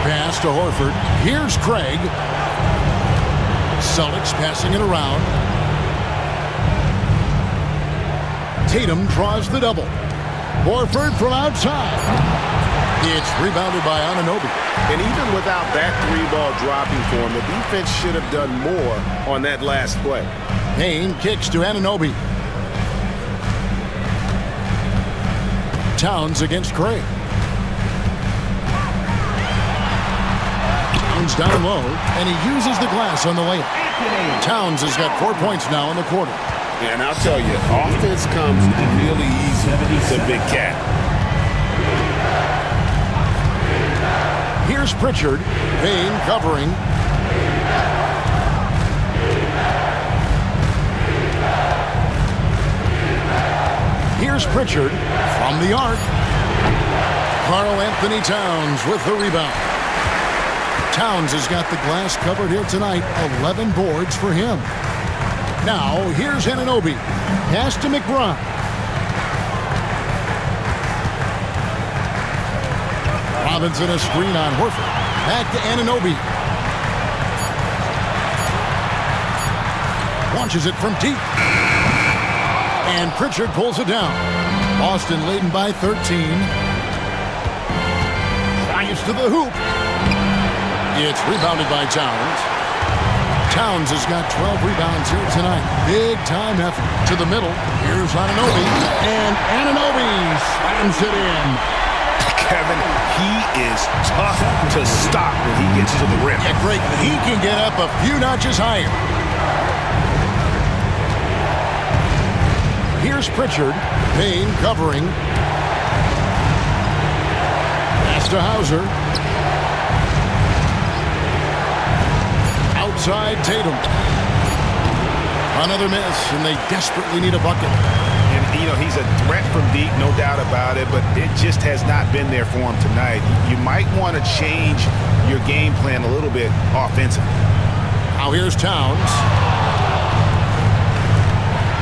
Speaker 2: Pass to Horford. Here's Craig. Celtics passing it around. Tatum draws the double. Horford from outside. It's rebounded by Anunoby.
Speaker 6: And even without that three ball dropping for him, the defense should have done more on that last play.
Speaker 2: Payne kicks to Anunoby. Towns against Craig. Towns down low, and he uses the glass on the layup. Towns has got 4 points now in the quarter.
Speaker 6: And I'll tell you, offense comes really easy to Big Cat.
Speaker 2: Here's Pritchard. Payne covering. Here's Pritchard from the arc. Karl Anthony Towns with the rebound. Towns has got the glass covered here tonight. 11 boards for him. Now, here's Anunoby. Pass to McBride. Robinson a screen on Horford. Back to Anunoby. Launches it from deep. And Pritchard pulls it down. Boston leading by 13. Drives to the hoop. It's rebounded by Towns. Towns has got 12 rebounds here tonight. Big time effort. To the middle. Here's Anunoby. And Anunoby slams it in.
Speaker 6: Kevin, he is tough to stop when he gets to the rim.
Speaker 2: Yeah, great. He can get up a few notches higher. Here's Pritchard. Payne covering. Pass to Hauser. Outside Tatum. Another miss, and they desperately need a bucket.
Speaker 6: And, you know, he's a threat from deep, no doubt about it, but it just has not been there for him tonight. You might want to change your game plan a little bit offensively.
Speaker 2: Now here's Towns.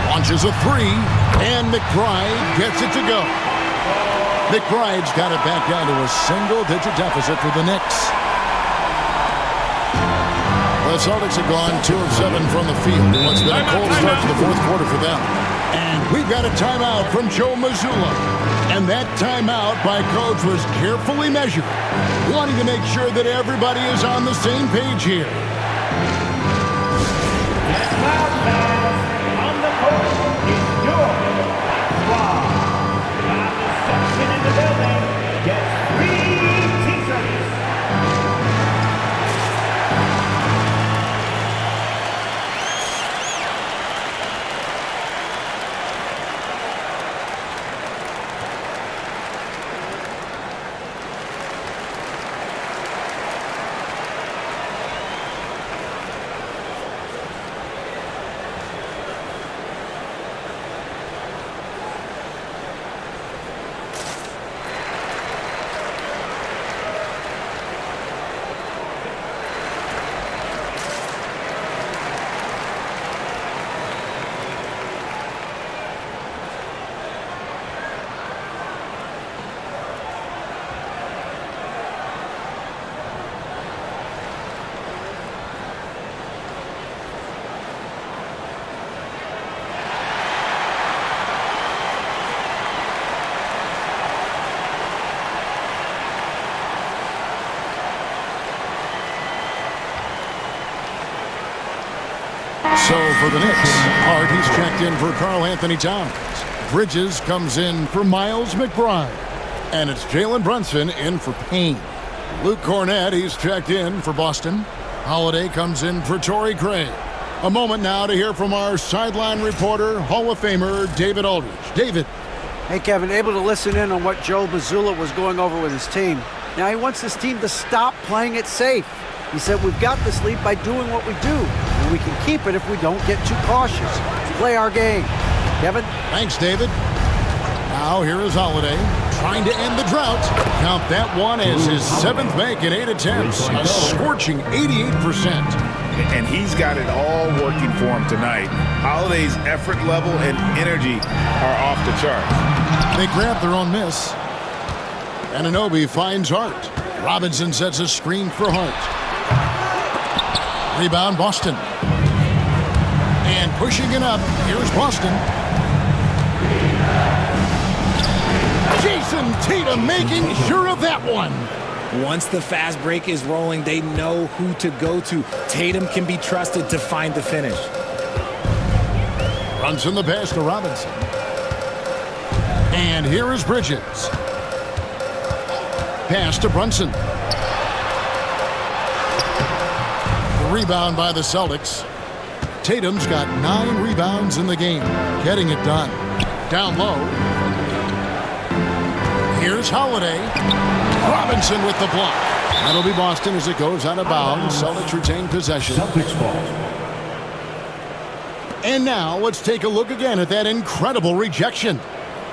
Speaker 2: Launches a three, and McBride gets it to go. McBride's got it back down to a single-digit deficit for the Knicks. The Celtics have gone 2 of 7 from the field. It's been a cold start to the fourth quarter for them. And we've got a timeout from Joe Mazzulla. And that timeout by Coach was carefully measured, wanting to make sure that everybody is on the same page here.
Speaker 7: On the court is your squad. Not the section in the building gets 3 t-shirts.
Speaker 2: So for the Knicks, Hart, he's checked in for Karl Anthony Towns. Bridges comes in for Miles McBride. And it's Jalen Brunson in for Payne. Luke Cornett, he's checked in for Boston. Holiday comes in for Torrey Craig. A moment now to hear from our sideline reporter, Hall of Famer David Aldridge. David.
Speaker 4: Hey, Kevin, able to listen in on what Joe Mazzulla was going over with his team. Now, he wants his team to stop playing it safe. He said, we've got this lead by doing what we do, and we can keep it if we don't get too cautious. Play our game. Kevin?
Speaker 2: Thanks, David. Now here is Holiday, trying to end the drought. Count that one as his 7th make in 8 attempts. A scorching 88%.
Speaker 3: And he's got it all working for him tonight. Holiday's effort level and energy are off the charts.
Speaker 2: They grab their own miss. Anunoby finds Hart. Robinson sets a screen for Hart. Rebound, Boston. And pushing it up, here's Boston. Jason Tatum making sure of that one.
Speaker 1: Once the fast break is rolling, they know who to go to. Tatum can be trusted to find the finish.
Speaker 2: Runs in the pass to Robinson. And here is Bridges. Pass to Brunson. The rebound by the Celtics. Tatum's got 9 rebounds in the game, getting it done. Down low. Here's Holiday. Robinson with the block. That'll be Boston as it goes out of bounds. Celtics retain possession.
Speaker 7: Celtics ball.
Speaker 2: And now let's take a look again at that incredible rejection.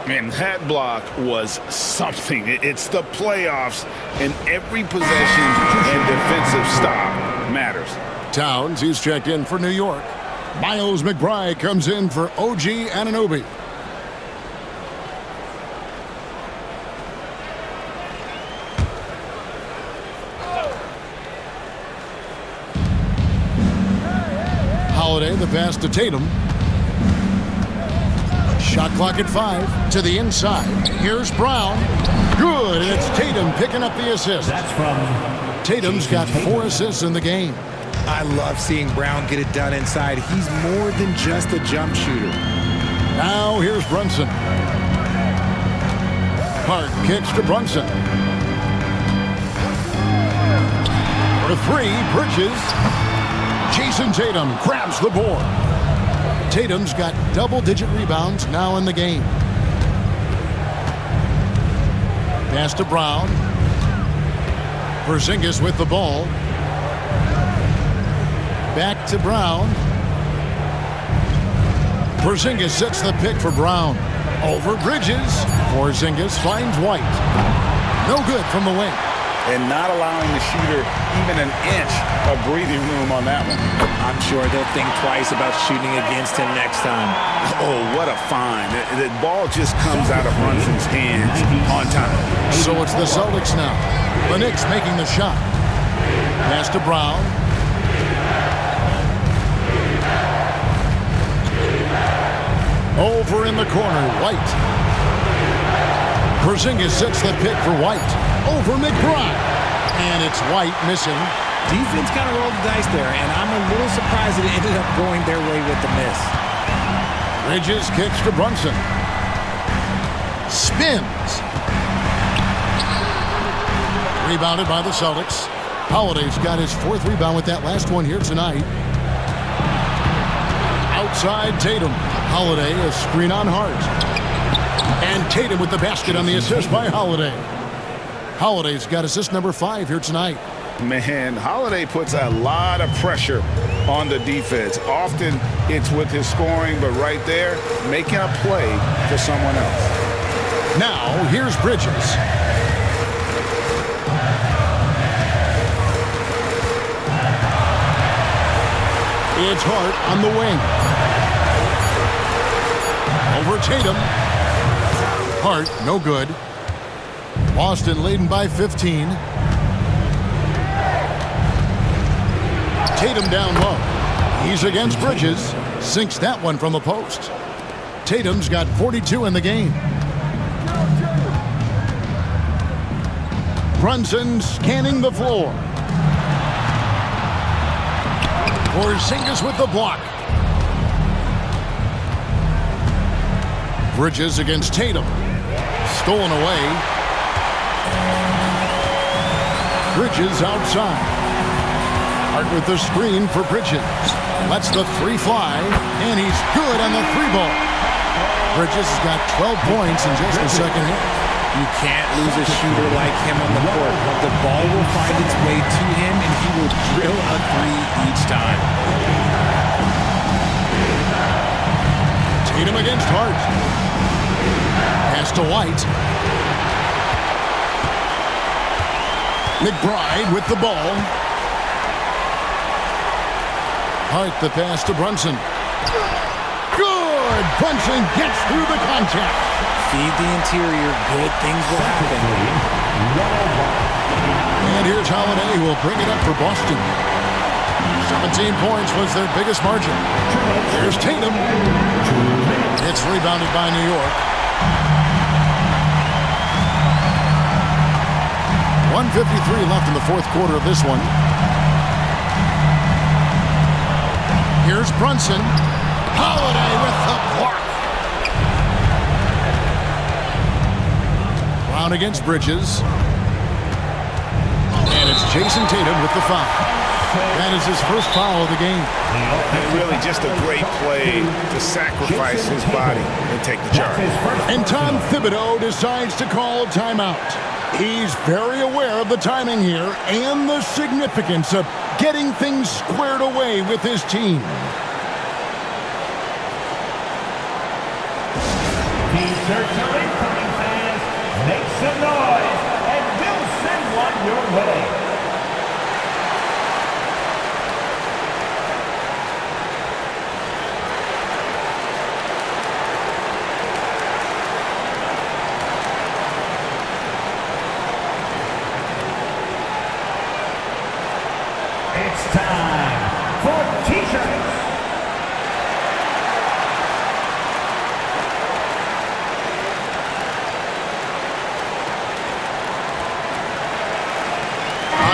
Speaker 3: Man, that block was something. It's the playoffs, and every possession and defensive stop matters.
Speaker 2: Towns, he's checked in for New York. Miles McBride comes in for OG Anunoby. Holiday, the pass to Tatum. Shot clock at 5 to the inside. Here's Brown. Good, and it's Tatum picking up the assist.
Speaker 7: That's from
Speaker 2: Tatum's got 4 assists in the game.
Speaker 1: I love seeing Brown get it done inside. He's more than just a jump shooter.
Speaker 2: Now here's Brunson. Hart kicks to Brunson. For 3, Bridges. Jason Tatum grabs the board. Tatum's got double-digit rebounds now in the game. Pass to Brown. Porzingis with the ball. Back to Brown. Porzingis sets the pick for Brown. Over Bridges. Porzingis finds White. No good from the wing.
Speaker 3: And not allowing the shooter even an inch of breathing room on that one.
Speaker 1: I'm sure they'll think twice about shooting against him next time.
Speaker 3: Oh, what a find. The ball just comes out of Brunson's hands on time.
Speaker 2: So it's the Celtics now. The Knicks making the shot. Pass to Brown. Over in the corner, White. Porzingis sets the pick for White. Over McBride. And it's White missing.
Speaker 1: Defense kind of rolled the dice there, and I'm a little surprised that it ended up going their way with the miss.
Speaker 2: Bridges kicks to Brunson. Spins. Rebounded by the Celtics. Holiday's got his 4th rebound with that last one here tonight. Outside Tatum. Holiday, a screen on Hart. And Tatum with the basket on the assist by Holiday. Holiday's got assist number 5 here tonight.
Speaker 3: Man, Holiday puts a lot of pressure on the defense. Often it's with his scoring, but right there, making a play for someone else.
Speaker 2: Now, here's Bridges. It's Hart on the wing. Over Tatum. Hart, no good. Boston leading by 15. Tatum down low. He's against Bridges. Sinks that one from the post. Tatum's got 42 in the game. Brunson scanning the floor. Porzingis with the block. Bridges against Tatum. Stolen away. Bridges outside. Hart with the screen for Bridges. Lets the three fly, and he's good on the three ball. Bridges has got 12 points in just the second half.
Speaker 1: You can't lose a shooter like him on the court. The ball will find its way to him, and he will drill a three each time.
Speaker 2: Tatum against Hart. Pass to White. McBride with the ball. Hart the pass to Brunson. Good! Brunson gets through the contact.
Speaker 1: Feed the interior. Good things will happen.
Speaker 2: And here's Holiday, who will bring it up for Boston. 17 points was their biggest margin. Here's Tatum. It's rebounded by New York. 1:53 left in the fourth quarter of this one. Here's Brunson. Holiday with the block. Brown against Bridges. And it's Jason Tatum with the foul. That is his first foul of the game.
Speaker 6: And really just a great play to sacrifice his body and take the charge.
Speaker 2: And Tom Thibodeau decides to call timeout. He's very aware of the timing here and the significance of getting things squared away with his team.
Speaker 7: Searcher incoming fans, make some noise, and we'll send one your way. It's time for T-shirts.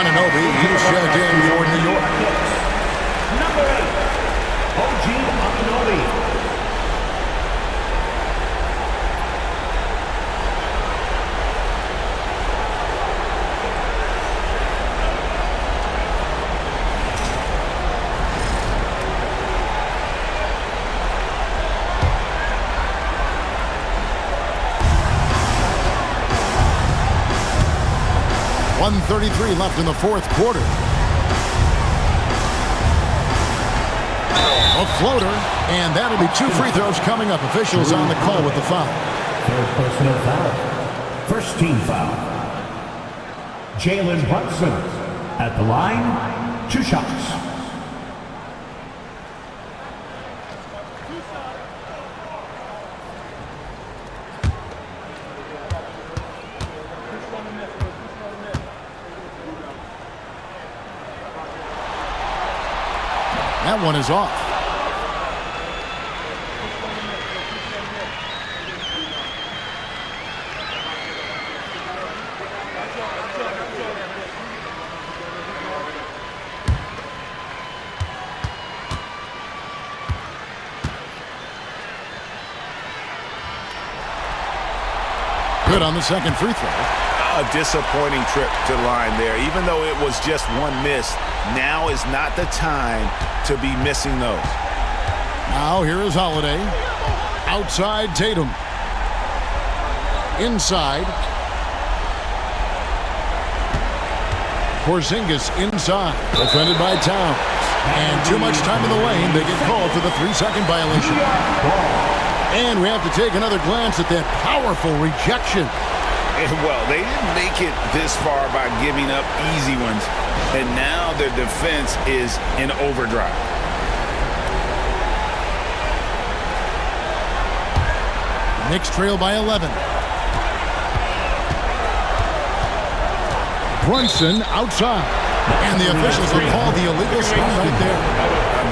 Speaker 2: Ananobi, he's checked in for New York.
Speaker 7: Number 8, OG Ananobi.
Speaker 2: .133 left in the fourth quarter. A floater, and that'll be 2 free throws coming up. Officials on the call with the foul.
Speaker 7: Third personal foul. First team foul. Jalen Brunson at the line. 2 shots.
Speaker 2: That one is off. Good on the second free throw.
Speaker 3: A disappointing trip to the line there. Even though it was just one miss, now is not the time to be missing those.
Speaker 2: Now here is Holiday. Outside Tatum. Inside. Porzingis inside. Defended by Towns. And too much time in the lane. They get called for the 3-second violation. And we have to take another glance at that powerful rejection.
Speaker 3: Well, they didn't make it this far by giving up easy ones. And now their defense is in overdrive.
Speaker 2: Knicks trail by 11. Brunson outside. And the officials will call the illegal screen right there.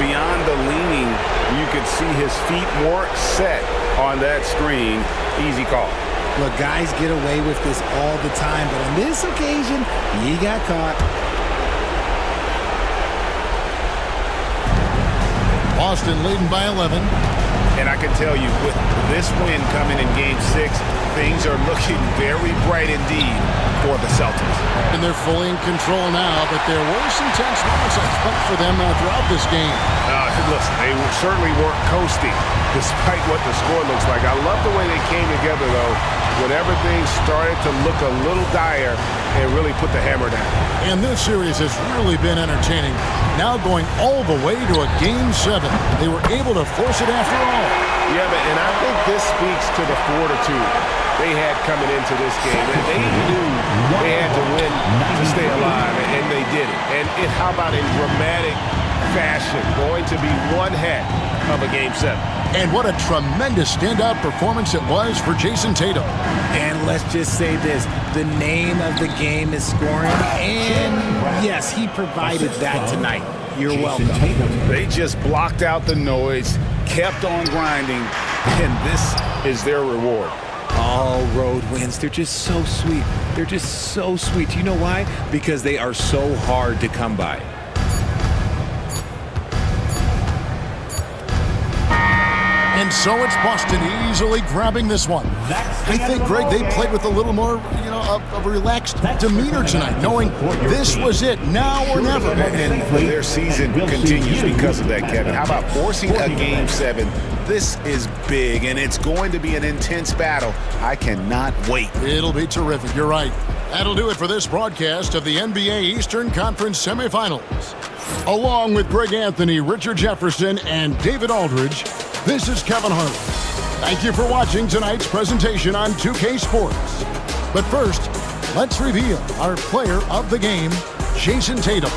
Speaker 3: Beyond the leaning, you could see his feet more set on that screen. Easy call.
Speaker 1: Look, guys get away with this all the time, but on this occasion, he got caught.
Speaker 2: Boston leading by 11.
Speaker 6: And I can tell you, with this win coming in Game 6, things are looking very bright indeed for the Celtics.
Speaker 2: And they're fully in control now, but there were some tense moments, I thought, for them throughout this game.
Speaker 6: Listen, they certainly weren't coasting, despite what the score looks like. I love the way they came together, though, when everything started to look a little dire and really put the hammer down.
Speaker 2: And this series has really been entertaining. Now going all the way to a Game 7. They were able to force it after all.
Speaker 6: Yeah, and I think this speaks to the fortitude they had coming into this game. And they knew they had to win to stay alive, and they did it. And how about in dramatic fashion, going to be one heck of a Game 7.
Speaker 2: And what a tremendous standout performance it was for Jason Tatum.
Speaker 1: And let's just say this, the name of the game is scoring, and yes, he provided that tonight. You're welcome.
Speaker 3: They just blocked out the noise, kept on grinding, and this is their reward.
Speaker 1: All road wins, they're just so sweet. They're just so sweet. You know why? Because they are so hard to come by.
Speaker 2: And so it's Boston easily grabbing this one. I think, Greg, they played with a little more, of a relaxed demeanor tonight, knowing this was it, now or never.
Speaker 3: And their season continues because of that, Kevin. How about forcing a Game 7? This is big, and it's going to be an intense battle. I cannot wait.
Speaker 2: It'll be terrific. You're right. That'll do it for this broadcast of the NBA Eastern Conference semifinals. Along with Greg Anthony, Richard Jefferson, and David Aldridge, this is Kevin Harlan. Thank you for watching tonight's presentation on 2K Sports. But first, let's reveal our player of the game, Jason Tatum.